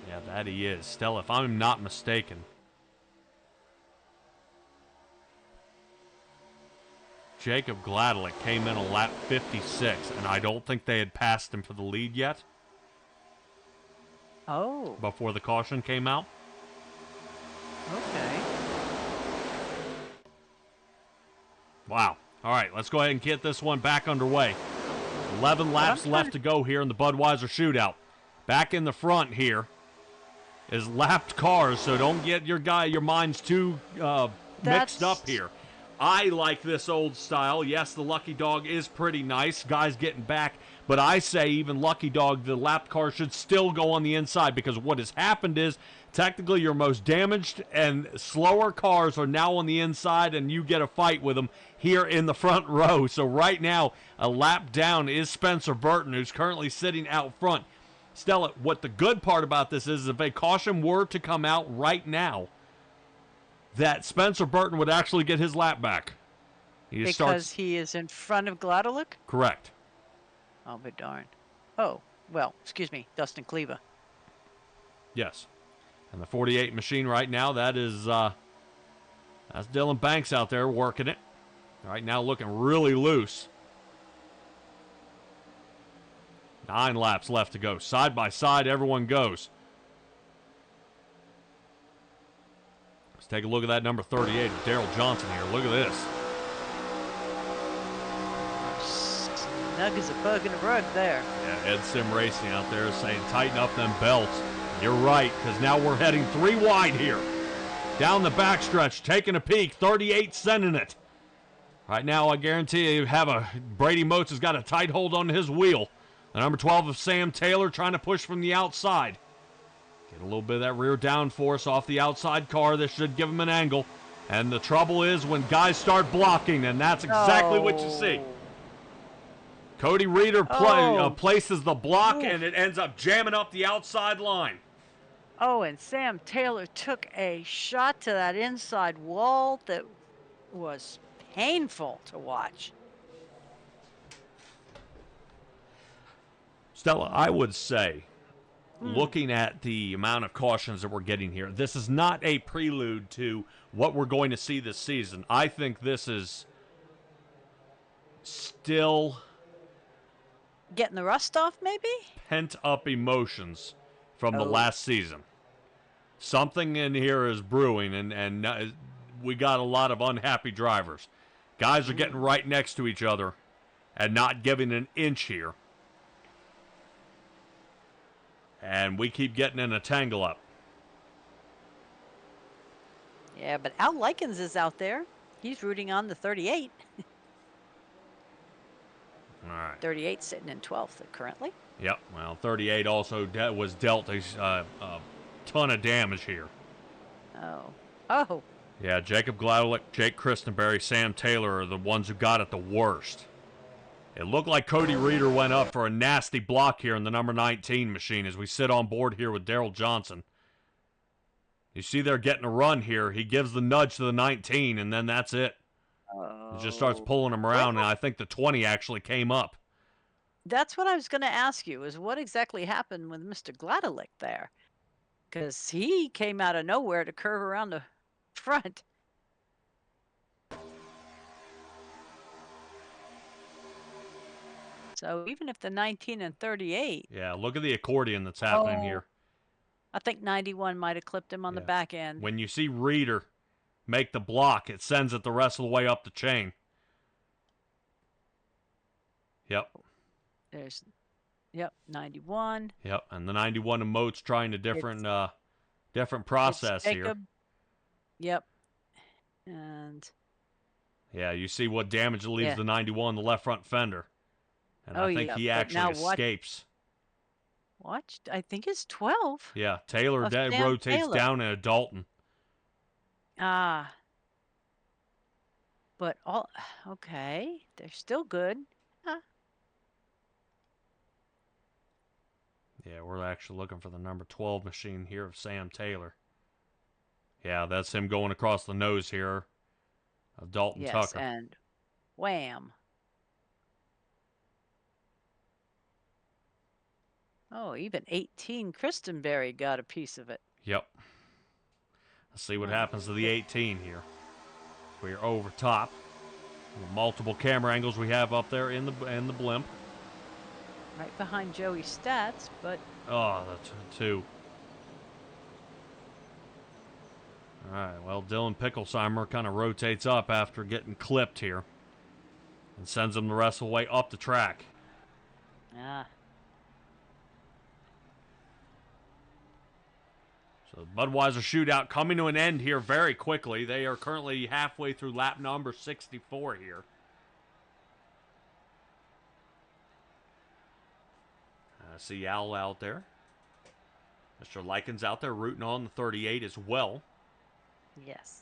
Yeah, that he is. Stella, if I'm not mistaken, Jacob Gladelick came in on lap 56, and I don't think they had passed him for the lead yet. Oh. Before the caution came out. Okay. Wow. All right, let's go ahead and get this one back underway. 11 laps left to go here in the Budweiser Shootout. Back in the front here is lapped cars, so don't get your minds too mixed up here. I like this old style. Yes, the Lucky Dog is pretty nice. Guys getting back. But I say even Lucky Dog, the lapped car should still go on the inside, because what has happened is technically your most damaged and slower cars are now on the inside, and you get a fight with them here in the front row. So right now, a lap down is Spencer Burton, who's currently sitting out front. Stella, what the good part about this is, if a caution were to come out right now, that Spencer Burton would actually get his lap back. He is in front of Gladelick? Correct. I'll be darned. Oh, well, excuse me, Dustin Cleaver. Yes. And the 48 machine right now, that's Dylan Banks out there working it. Right now looking really loose. 9 laps left to go. Side by side, everyone goes. Let's take a look at that number 38, Daryl Johnson here. Look at this. Snug as a bug in a rug there. Yeah, Ed Sim Racing out there saying tighten up them belts. You're right, because now we're heading 3 wide here. Down the backstretch, taking a peek, 38 sending it. Right now, I guarantee you Brady Motes has got a tight hold on his wheel. The number 12 of Sam Taylor trying to push from the outside. Get a little bit of that rear downforce off the outside car. This should give him an angle. And the trouble is when guys start blocking, and that's exactly what you see. Cody Reeder places the block, and it ends up jamming up the outside line. Oh, and Sam Taylor took a shot to that inside wall that was painful to watch. Stella, I would say, looking at the amount of cautions that we're getting here, this is not a prelude to what we're going to see this season. I think this is Still Getting the rust off, maybe? pent-up emotions from the Oh. last season. Something in here is brewing, and we got a lot of unhappy drivers. Guys are getting right next to each other and not giving an inch here. And we keep getting in a tangle-up. Yeah, but Al Likens is out there. He's rooting on the 38. All right. 38 sitting in 12th currently. Yep, well, 38 also was dealt a ton of damage here. Oh. Yeah, Jacob Gladelick, Jake Christenberry, Sam Taylor are the ones who got it the worst. It looked like Cody Reeder went up for a nasty block here in the number 19 machine as we sit on board here with Daryl Johnson. You see they're getting a run here. He gives the nudge to the 19, and then that's it. He just starts pulling him around, and I think the 20 actually came up. That's what I was going to ask you, is what exactly happened with Mr. Gladelick there? Because he came out of nowhere to curve around the front. So even if the 19 and 38... Yeah, look at the accordion that's happening here. I think 91 might have clipped him on the back end. When you see Reeder make the block, it sends it the rest of the way up the chain. Yep. Yep, 91. Yep, and the 91 emotes trying a different process here. Yep. And yeah, you see what damage it leaves the 91 on the left front fender. And I think he actually escapes. What? I think it's 12. Yeah, Taylor rotates down into Dalton. But okay, they're still good. Yeah, we're actually looking for the number 12 machine here of Sam Taylor. Yeah, that's him going across the nose here of Dalton Tucker. Yes, and wham. Oh, even 18 Christenberry got a piece of it. Yep. Let's see what happens to the 18 here. We're over top. Multiple camera angles we have up there in the blimp. Right behind Joey's stats, but... Oh, that's two. All right, well, Dylan Picklesheimer kind of rotates up after getting clipped here and sends him the rest of the way up the track. So the Budweiser Shootout coming to an end here very quickly. They are currently halfway through lap number 64 here. I see Al out there. Mr. Likens out there rooting on the 38 as well. Yes.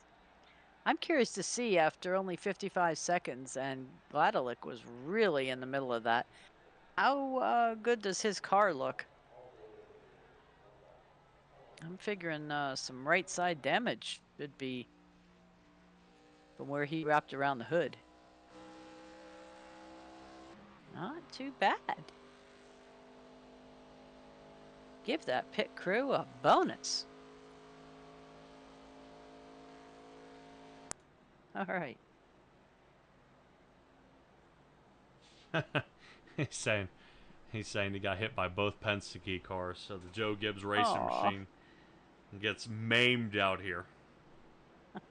I'm curious to see, after only 55 seconds, and Gladelick was really in the middle of that, how good does his car look? I'm figuring some right side damage should be from where he wrapped around the hood. Not too bad. Give that pit crew a bonus. All right. He's saying he got hit by both Penske cars, so the Joe Gibbs racing machine gets maimed out here. All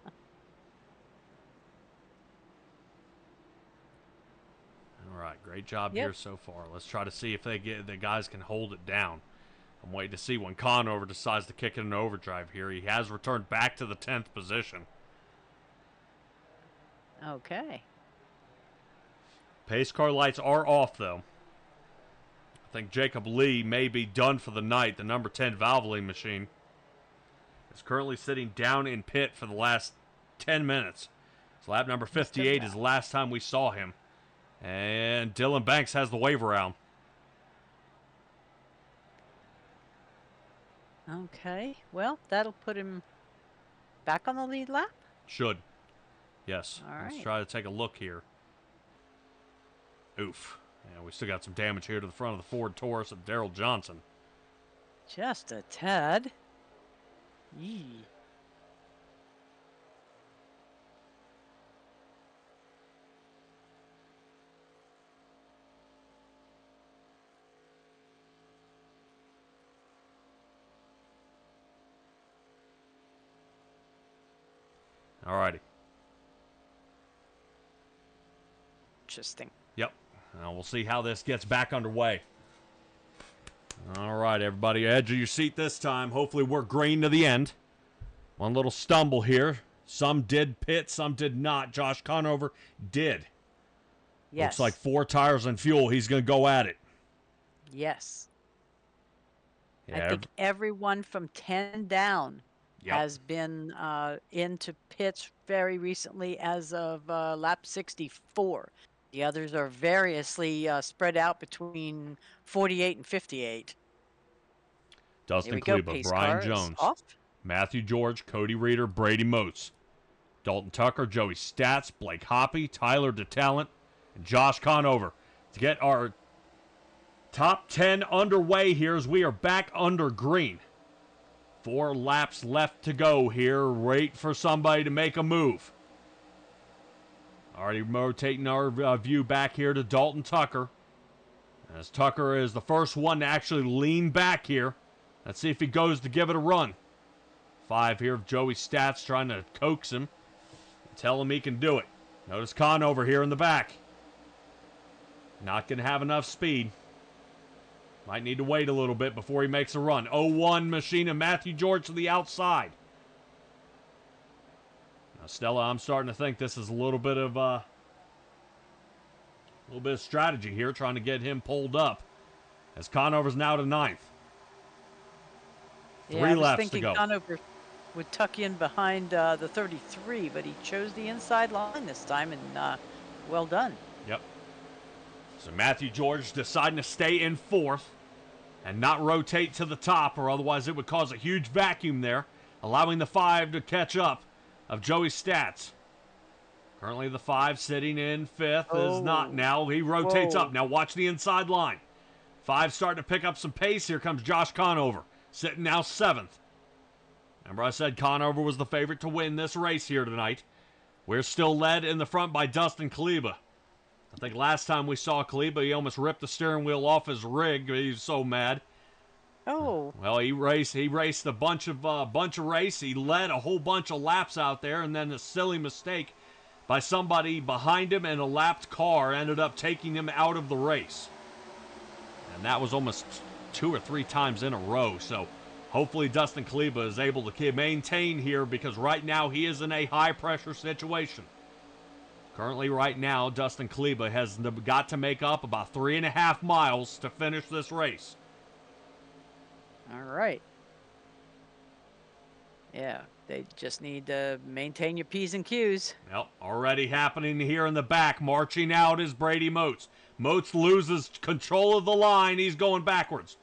right, great job here so far. Let's try to see if the guys can hold it down. I'm waiting to see when Conover decides to kick it in overdrive here. He has returned back to the 10th position. Okay. Pace car lights are off, though. I think Jacob Lee may be done for the night. The number 10 Valvoline machine is currently sitting down in pit for the last 10 minutes. So lap number 58 is the last time we saw him. And Dylan Banks has the wave around. Okay. Well, that'll put him back on the lead lap? Should. Yes. All right. Let's try to take a look here. Oof. Yeah, we still got some damage here to the front of the Ford Taurus of Daryl Johnson. Just a tad. Yee. All righty. Interesting. Yep. Now we'll see how this gets back underway. All right, everybody. Edge of your seat this time. Hopefully we're green to the end. One little stumble here. Some did pit, some did not. Josh Conover did. Yes. Looks like 4 tires and fuel. He's going to go at it. Yes. Yeah, I think everyone from 10 down has been into pits very recently as of lap 64. The others are variously spread out between 48 and 58. Dustin Here we Kleba, go. Pace Brian car is Jones, off. Matthew George, Cody Reeder, Brady Moats, Dalton Tucker, Joey Stats, Blake Hoppy, Tyler DeTalent, and Josh Conover to get our top 10 underway here as we are back under green. 4 laps left to go here. Wait for somebody to make a move. Already rotating our view back here to Dalton Tucker. As Tucker is the first one to actually lean back here. Let's see if he goes to give it a run. 5 here of Joey Stats trying to coax him. Tell him he can do it. Notice Conover here in the back. Not going to have enough speed. Might need to wait a little bit before he makes a run. 0-1 machine of Matthew George to the outside. Now, Stella, I'm starting to think this is a little bit of strategy here, trying to get him pulled up. As Conover's now to 9th. 3 laps to go. Conover would tuck in behind the 33, but he chose the inside line this time, and well done. Yep. So Matthew George deciding to stay in 4th and not rotate to the top, or otherwise it would cause a huge vacuum there, allowing the 5 to catch up of Joey Stats. Currently the 5 sitting in 5th is not now. He rotates up. Now watch the inside line. 5 starting to pick up some pace. Here comes Josh Conover, sitting now 7th. Remember I said Conover was the favorite to win this race here tonight. We're still led in the front by Dustin Kleba. I think last time we saw Kleba, he almost ripped the steering wheel off his rig. He was so mad. Oh. Well, he raced a bunch of race. He led a whole bunch of laps out there, and then a silly mistake by somebody behind him in a lapped car ended up taking him out of the race. And that was almost 2 or 3 times in a row. So hopefully Dustin Kleba is able to maintain here, because right now he is in a high-pressure situation. Currently, right now, Dustin Kleba has got to make up about 3.5 miles to finish this race. All right. Yeah, they just need to maintain your P's and Q's. Well, already happening here in the back. Marching out is Brady Moats. Moats loses control of the line. He's going backwards.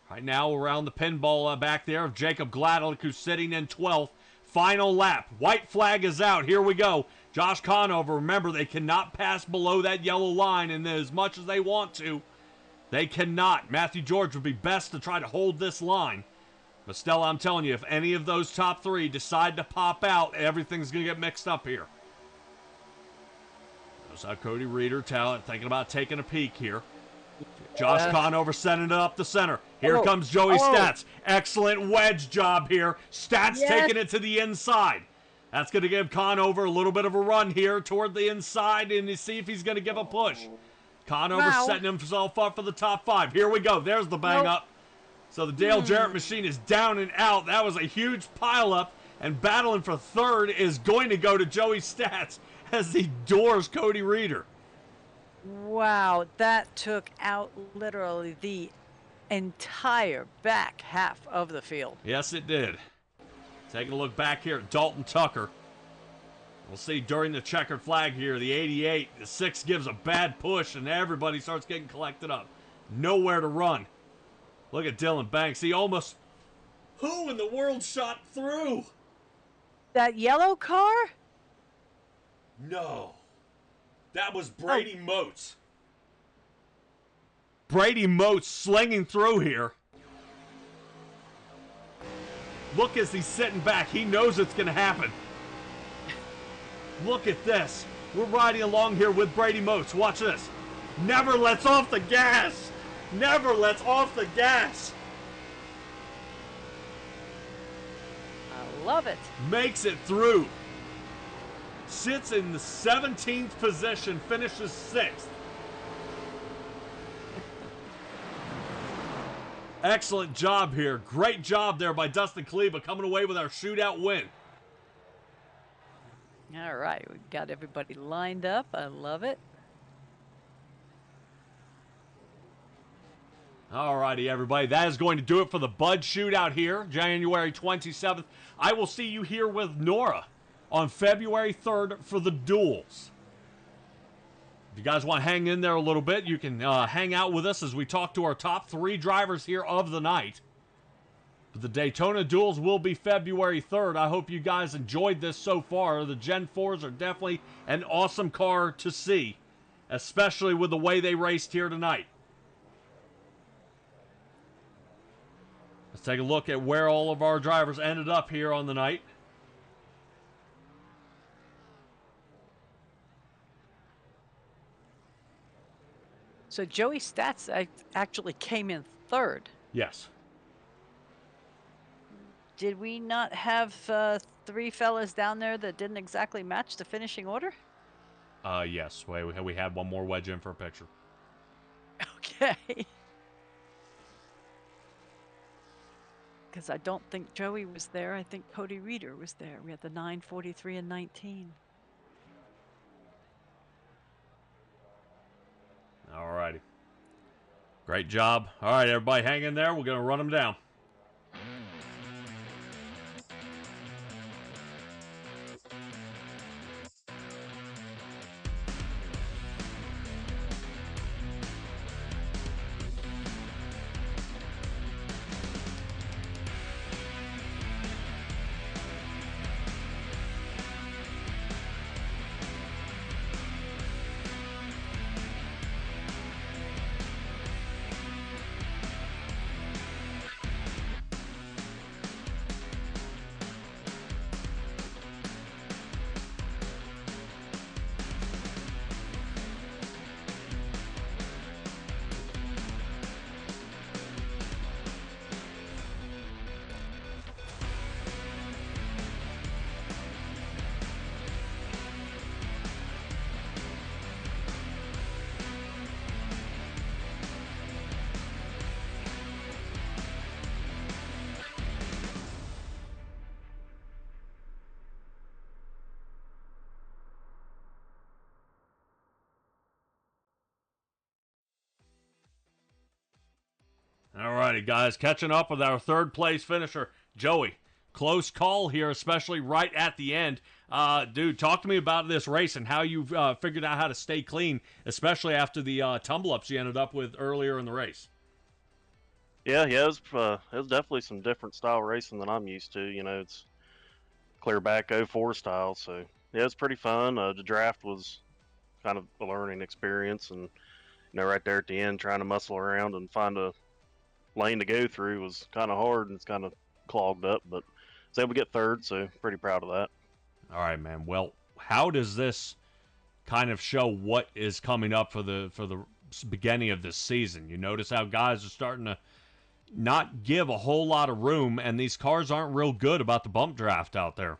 Right now, around the pinball back there of Jacob Gladelick, who's sitting in 12th. Final lap. White flag is out. Here we go. Josh Conover, remember, they cannot pass below that yellow line, and as much as they want to, they cannot. Matthew George would be best to try to hold this line. But Stella, I'm telling you, if any of those top 3 decide to pop out, everything's going to get mixed up here. Notice how Cody Reeder thinking about taking a peek here. Josh Conover sending it up the center. Here comes Joey Stats. Excellent wedge job here. Stats taking it to the inside. That's going to give Conover a little bit of a run here toward the inside, and you see if he's going to give a push. Conover setting himself up for the top 5. Here we go. There's the bang up. So the Dale Jarrett machine is down and out. That was a huge pileup, and battling for 3rd is going to go to Joey Stats as he doors Cody Reeder. Wow, that took out literally the entire back half of the field. Yes, it did. Taking a look back here at Dalton Tucker. We'll see during the checkered flag here, the 88, the 6 gives a bad push, and everybody starts getting collected up. Nowhere to run. Look at Dylan Banks. He almost... Who in the world shot through? That yellow car? No. That was Brady Moats. Brady Moats slinging through here. Look as he's sitting back. He knows it's going to happen. Look at this. We're riding along here with Brady Moats. Watch this. Never lets off the gas. Never lets off the gas. I love it. Makes it through. sits in the 17th position, finishes 6th. Excellent job here. Great job there by Dustin Kleba, coming away with our shootout win. All right, we've got everybody lined up. I love it. All righty, everybody. That is going to do it for the Bud Shootout here, January 27th. I will see you here with Nora on February 3rd for the duels. If you guys want to hang in there a little bit, you can hang out with us as we talk to our top 3 drivers here of the night. But the Daytona duels will be February 3rd. I hope you guys enjoyed this so far. The Gen 4s are definitely an awesome car to see, especially with the way they raced here tonight. Let's take a look at where all of our drivers ended up here on the night. So Joey Stats actually came in 3rd. Yes. Did we not have 3 fellas down there that didn't exactly match the finishing order? Yes. We had one more wedge in for a picture. Okay. Because I don't think Joey was there. I think Cody Reeder was there. We had the 9, 43, and 19. All righty. Great job. All right, everybody, hang in there. We're going to run them down. All righty, guys, catching up with our 3rd place finisher, Joey. Close call here, especially right at the end. Dude, talk to me about this race and how you've figured out how to stay clean, especially after the tumble-ups you ended up with earlier in the race. Yeah, it was definitely some different style racing than I'm used to. You know, it's clear back 04 style, so yeah, it's pretty fun. The draft was kind of a learning experience, and right there at the end, trying to muscle around and find a lane to go through was kind of hard, and it's kind of clogged up, but I was able to get 3rd, so pretty proud of that. All right, man. Well, how does this kind of show what is coming up for the beginning of this season? You notice how guys are starting to not give a whole lot of room, and these cars aren't real good about the bump draft out there.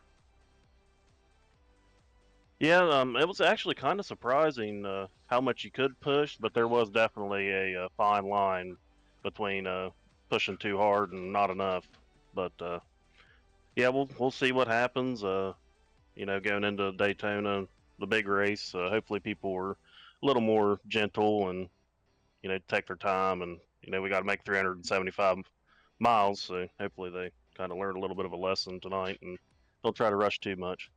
Yeah, it was actually kind of surprising how much you could push, but there was definitely a fine line between pushing too hard and not enough. But yeah, we'll see what happens. Going into Daytona, the big race, hopefully people were a little more gentle and take their time. And we got to make 375 miles, so hopefully they kind of learned a little bit of a lesson tonight and don't try to rush too much.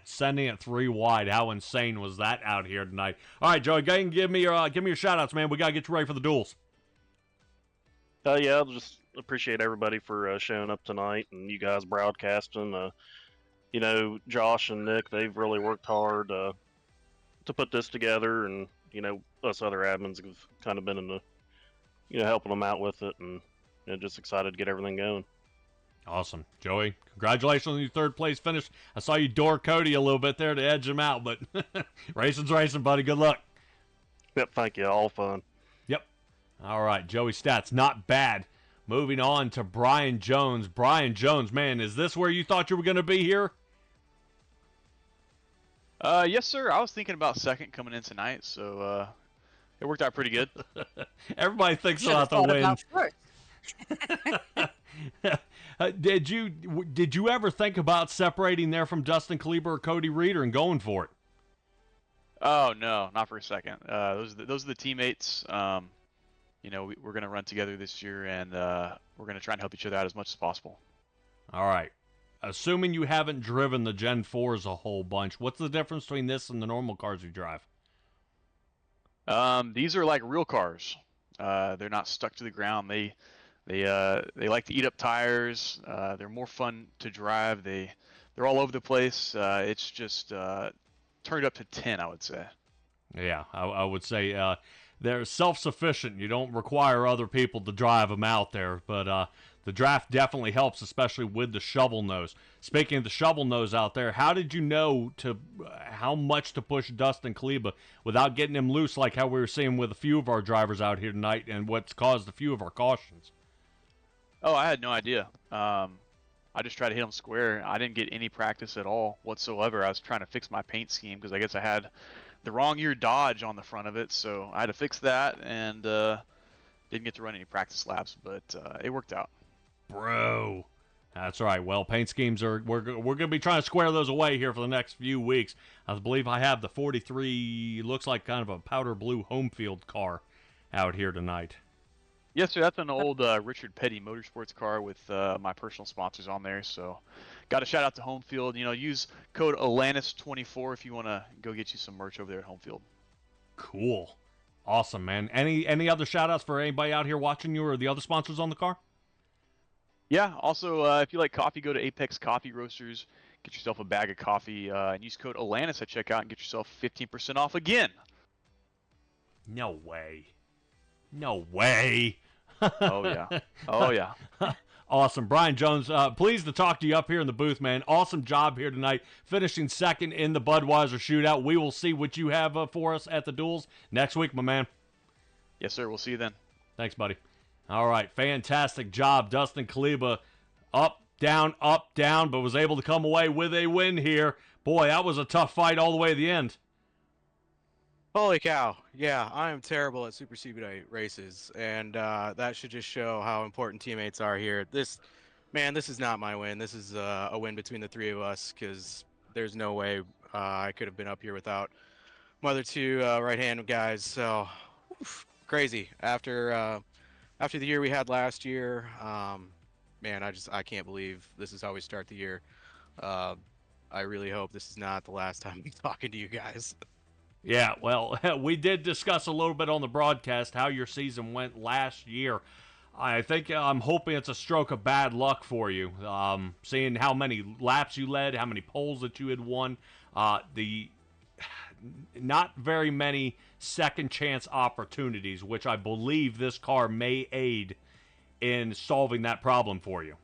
Sending it 3 wide. How insane was that out here tonight? All right, Joey, go ahead and give me your shout outs, man. We got to get you ready for the duels. Yeah, I'll just appreciate everybody for showing up tonight and you guys broadcasting. Josh and Nick, they've really worked hard to put this together, and us other admins have kind of been in the helping them out with it, and just excited to get everything going. Awesome. Joey, congratulations on your 3rd place finish. I saw you door Cody a little bit there to edge him out, but racing's racing, buddy. Good luck. Yep, thank you. All fun. Yep. All right, Joey Stats, not bad. Moving on to Brian Jones. Brian Jones, man, is this where you thought you were going to be here? Yes, sir. I was thinking about second coming in tonight, so it worked out pretty good. Everybody thinks Should have about the thought about wins. first. Did you ever think about separating there from Dustin Kleber or Cody Reeder and going for it? Oh no, not for a second. Those are the teammates. We're gonna run together this year, and we're gonna try and help each other out as much as possible. All right. Assuming you haven't driven the Gen 4s a whole bunch, what's the difference between this and the normal cars you drive? These are like real cars. They're not stuck to the ground. They like to eat up tires. They're more fun to drive. They're all over the place. It's just turned up to 10, I would say. Yeah, I would say they're self-sufficient. You don't require other people to drive them out there, but the draft definitely helps, especially with the shovel nose. Speaking of the shovel nose out there, how did you know how much to push Dustin Kleba without getting him loose, like how we were seeing with a few of our drivers out here tonight, and what's caused a few of our cautions? Oh, I had no idea. I just tried to hit him square. I didn't get any practice at all whatsoever. I was trying to fix my paint scheme because I guess I had the wrong year Dodge on the front of it, so I had to fix that, and didn't get to run any practice laps, but it worked out. Bro. That's right. Well, paint schemes we're going to be trying to square those away here for the next few weeks. I believe I have the 43, looks like kind of a powder blue home field car out here tonight. Yes, sir. That's an old Richard Petty Motorsports car with my personal sponsors on there. So, got a shout out to Home Field. Use code Alanis24 if you want to go get you some merch over there at Home Field. Cool, awesome, man. Any other shout outs for anybody out here watching you or the other sponsors on the car? Yeah. Also, if you like coffee, go to Apex Coffee Roasters. Get yourself a bag of coffee and use code Alanis at checkout and get yourself 15% off again. No way. No way. Oh, yeah. Oh, yeah. Awesome. Brian Jones, pleased to talk to you up here in the booth, man. Awesome job here tonight, finishing second in the Budweiser Shootout. We will see what you have for us at the duels next week, my man. Yes, sir. We'll see you then. Thanks, buddy. All right. Fantastic job. Dustin Kleba up, down, but was able to come away with a win here. Boy, that was a tough fight all the way to the end. Holy cow. Yeah, I am terrible at super speedway races, and that should just show how important teammates are here. This is not my win. This is a win between the three of us, because there's no way I could have been up here without my other two right-hand guys. So, crazy. After the year we had last year, man, I can't believe this is how we start the year. I really hope this is not the last time I'm talking to you guys. Yeah, well, we did discuss a little bit on the broadcast how your season went last year. I think I'm hoping it's a stroke of bad luck for you. Seeing how many laps you led, how many poles that you had won, the not very many second chance opportunities, which I believe this car may aid in solving that problem for you.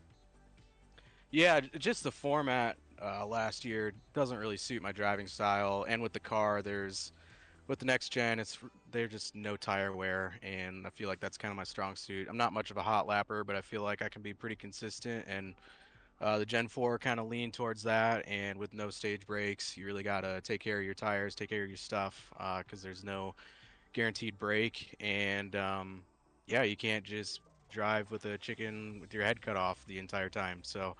Yeah, just the format last year doesn't really suit my driving style, and with the car, with the next gen, they're just no tire wear, and I feel like that's kind of my strong suit. I'm not much of a hot lapper, but I feel like I can be pretty consistent, and the Gen 4 kind of lean towards that, and with no stage brakes, you really got to take care of your tires, take care of your stuff, because there's no guaranteed brake, and yeah, you can't just drive with a chicken with your head cut off the entire time. So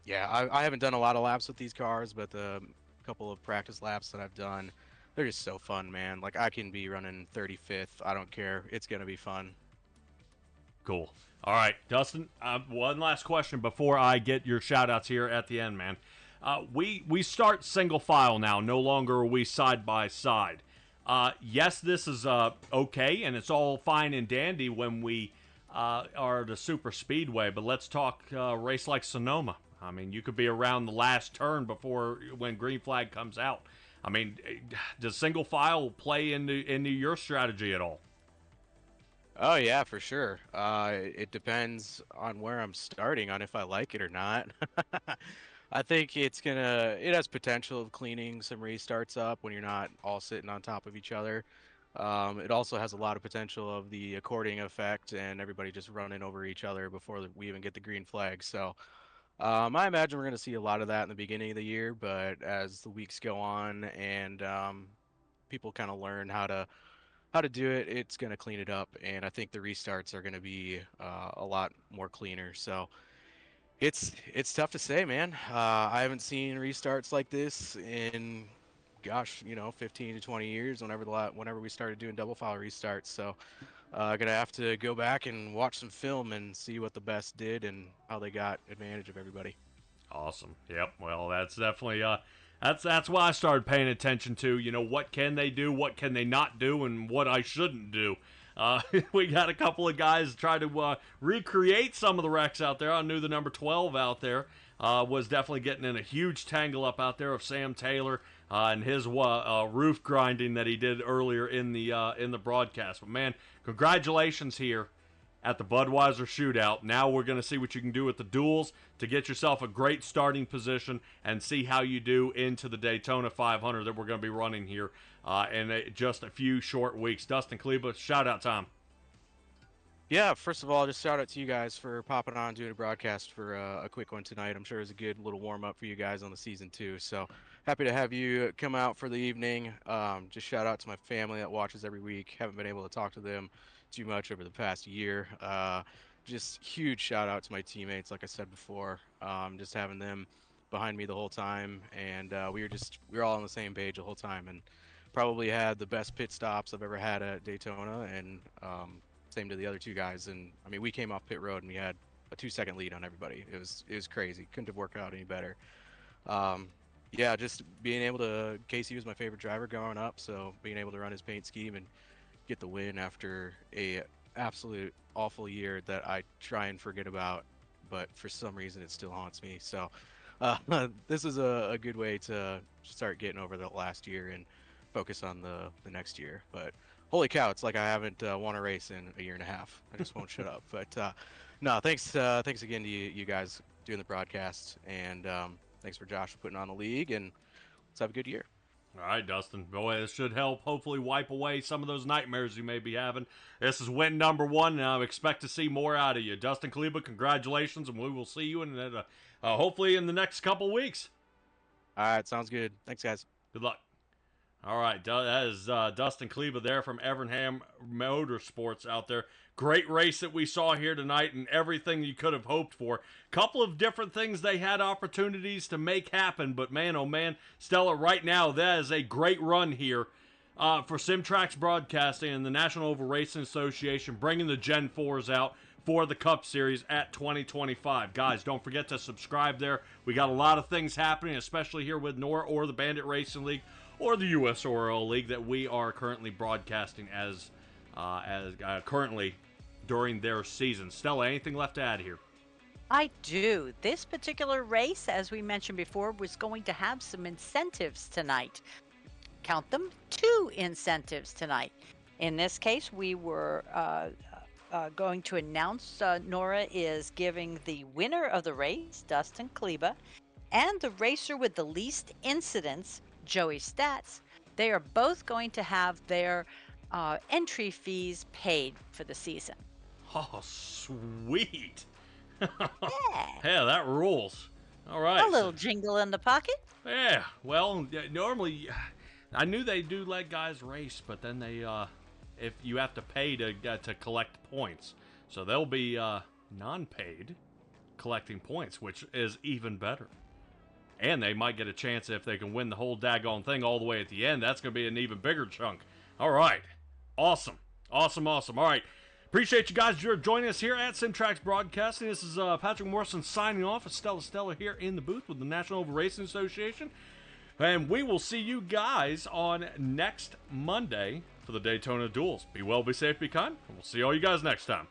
yeah, I haven't done a lot of laps with these cars, but the couple of practice laps that I've done, they're just so fun, man. Like, I can be running 35th. I don't care. It's going to be fun. Cool. All right, Dustin, one last question before I get your shout-outs here at the end, man. We start single file now. No longer are we side by side. Yes, this is okay, and it's all fine and dandy when we are the super speedway, but let's talk race like Sonoma. I mean, you could be around the last turn when green flag comes out. I mean, does single file play into your strategy at all? Oh yeah, for sure. It depends on where I'm starting, on if I like it or not. I think it has potential of cleaning some restarts up when you're not all sitting on top of each other. It also has a lot of potential of the accordion effect and everybody just running over each other before we even get the green flag. So I imagine we're going to see a lot of that in the beginning of the year, but as the weeks go on and people kind of learn how to do it, it's going to clean it up, and I think the restarts are going to be a lot more cleaner. So it's tough to say, man. I haven't seen restarts like this in, gosh, 15 to 20 years. Whenever we started doing double file restarts, so gonna have to go back and watch some film and see what the best did and how they got advantage of everybody. Awesome. Yep. Well, that's definitely that's why I started paying attention to, what can they do, what can they not do, and what I shouldn't do. We got a couple of guys try to recreate some of the wrecks out there. I knew the number 12 out there was definitely getting in a huge tangle up out there of Sam Taylor and his roof grinding that he did earlier in the broadcast. But man, congratulations here at the Budweiser Shootout. Now we're going to see what you can do with the duels to get yourself a great starting position and see how you do into the Daytona 500 that we're going to be running here in just a few short weeks. Dustin Kleba, shout-out time. Yeah, first of all, just shout out to you guys for popping on, doing a broadcast for a quick one tonight. I'm sure it was a good little warm-up for you guys on the season too. So happy to have you come out for the evening. Just shout out to my family that watches every week. Haven't been able to talk to them too much over the past year. Just huge shout out to my teammates, like I said before. Just having them behind me the whole time, and we were all on the same page the whole time, and probably had the best pit stops I've ever had at Daytona, and same to the other two guys. And I mean, we came off pit road and we had a 2-second lead on everybody. It was crazy. Couldn't have worked out any better. Yeah, just being able to, Casey was my favorite driver growing up, so being able to run his paint scheme and get the win after a absolute awful year that I try and forget about, but for some reason it still haunts me. So this is a good way to start getting over the last year and focus on the next year. But holy cow, it's like I haven't won a race in a year and a half. I just won't shut up. But no, thanks again to you guys doing the broadcast, and thanks for Josh for putting on the league, and let's have a good year. All right, Dustin. Boy, this should help hopefully wipe away some of those nightmares you may be having. This is win number 1, and I expect to see more out of you. Dustin Kleba, congratulations, and we will see you in hopefully in the next couple weeks. All right, sounds good. Thanks, guys. Good luck. All right, that is Dustin Kleba there from Evernham Motorsports out there. Great race that we saw here tonight, and everything you could have hoped for. Couple of different things they had opportunities to make happen, but man, oh man, Stella, right now, that is a great run here for SimTraX Broadcasting and the National Oval Racing Association, bringing the Gen 4s out for the Cup Series at 2025. Guys, don't forget to subscribe there. We got a lot of things happening, especially here with NORA or the Bandit Racing League or the US ORL League that we are currently broadcasting as currently during their season. Stella, anything left to add here? I do. This particular race, as we mentioned before, was going to have some incentives tonight. Count them, 2 incentives tonight. In this case, we were going to announce Nora is giving the winner of the race, Dustin Kleba, and the racer with the least incidents, Joey Stats. They are both going to have their entry fees paid for the season. Oh, sweet. Yeah. Yeah, that rules. All right. A little jingle in the pocket. Yeah, well, normally, I knew they do let guys race, but then they, if you have to pay to collect points. So they'll be non-paid collecting points, which is even better. And they might get a chance if they can win the whole daggone thing all the way at the end. That's going to be an even bigger chunk. All right. Awesome. Awesome, awesome. All right. Appreciate you guys joining us here at SimTraX Broadcasting. This is Patrick Morrison signing off. It's Stella here in the booth with the National Oval Racing Association. And we will see you guys on next Monday for the Daytona Duels. Be well, be safe, be kind. And we'll see all you guys next time.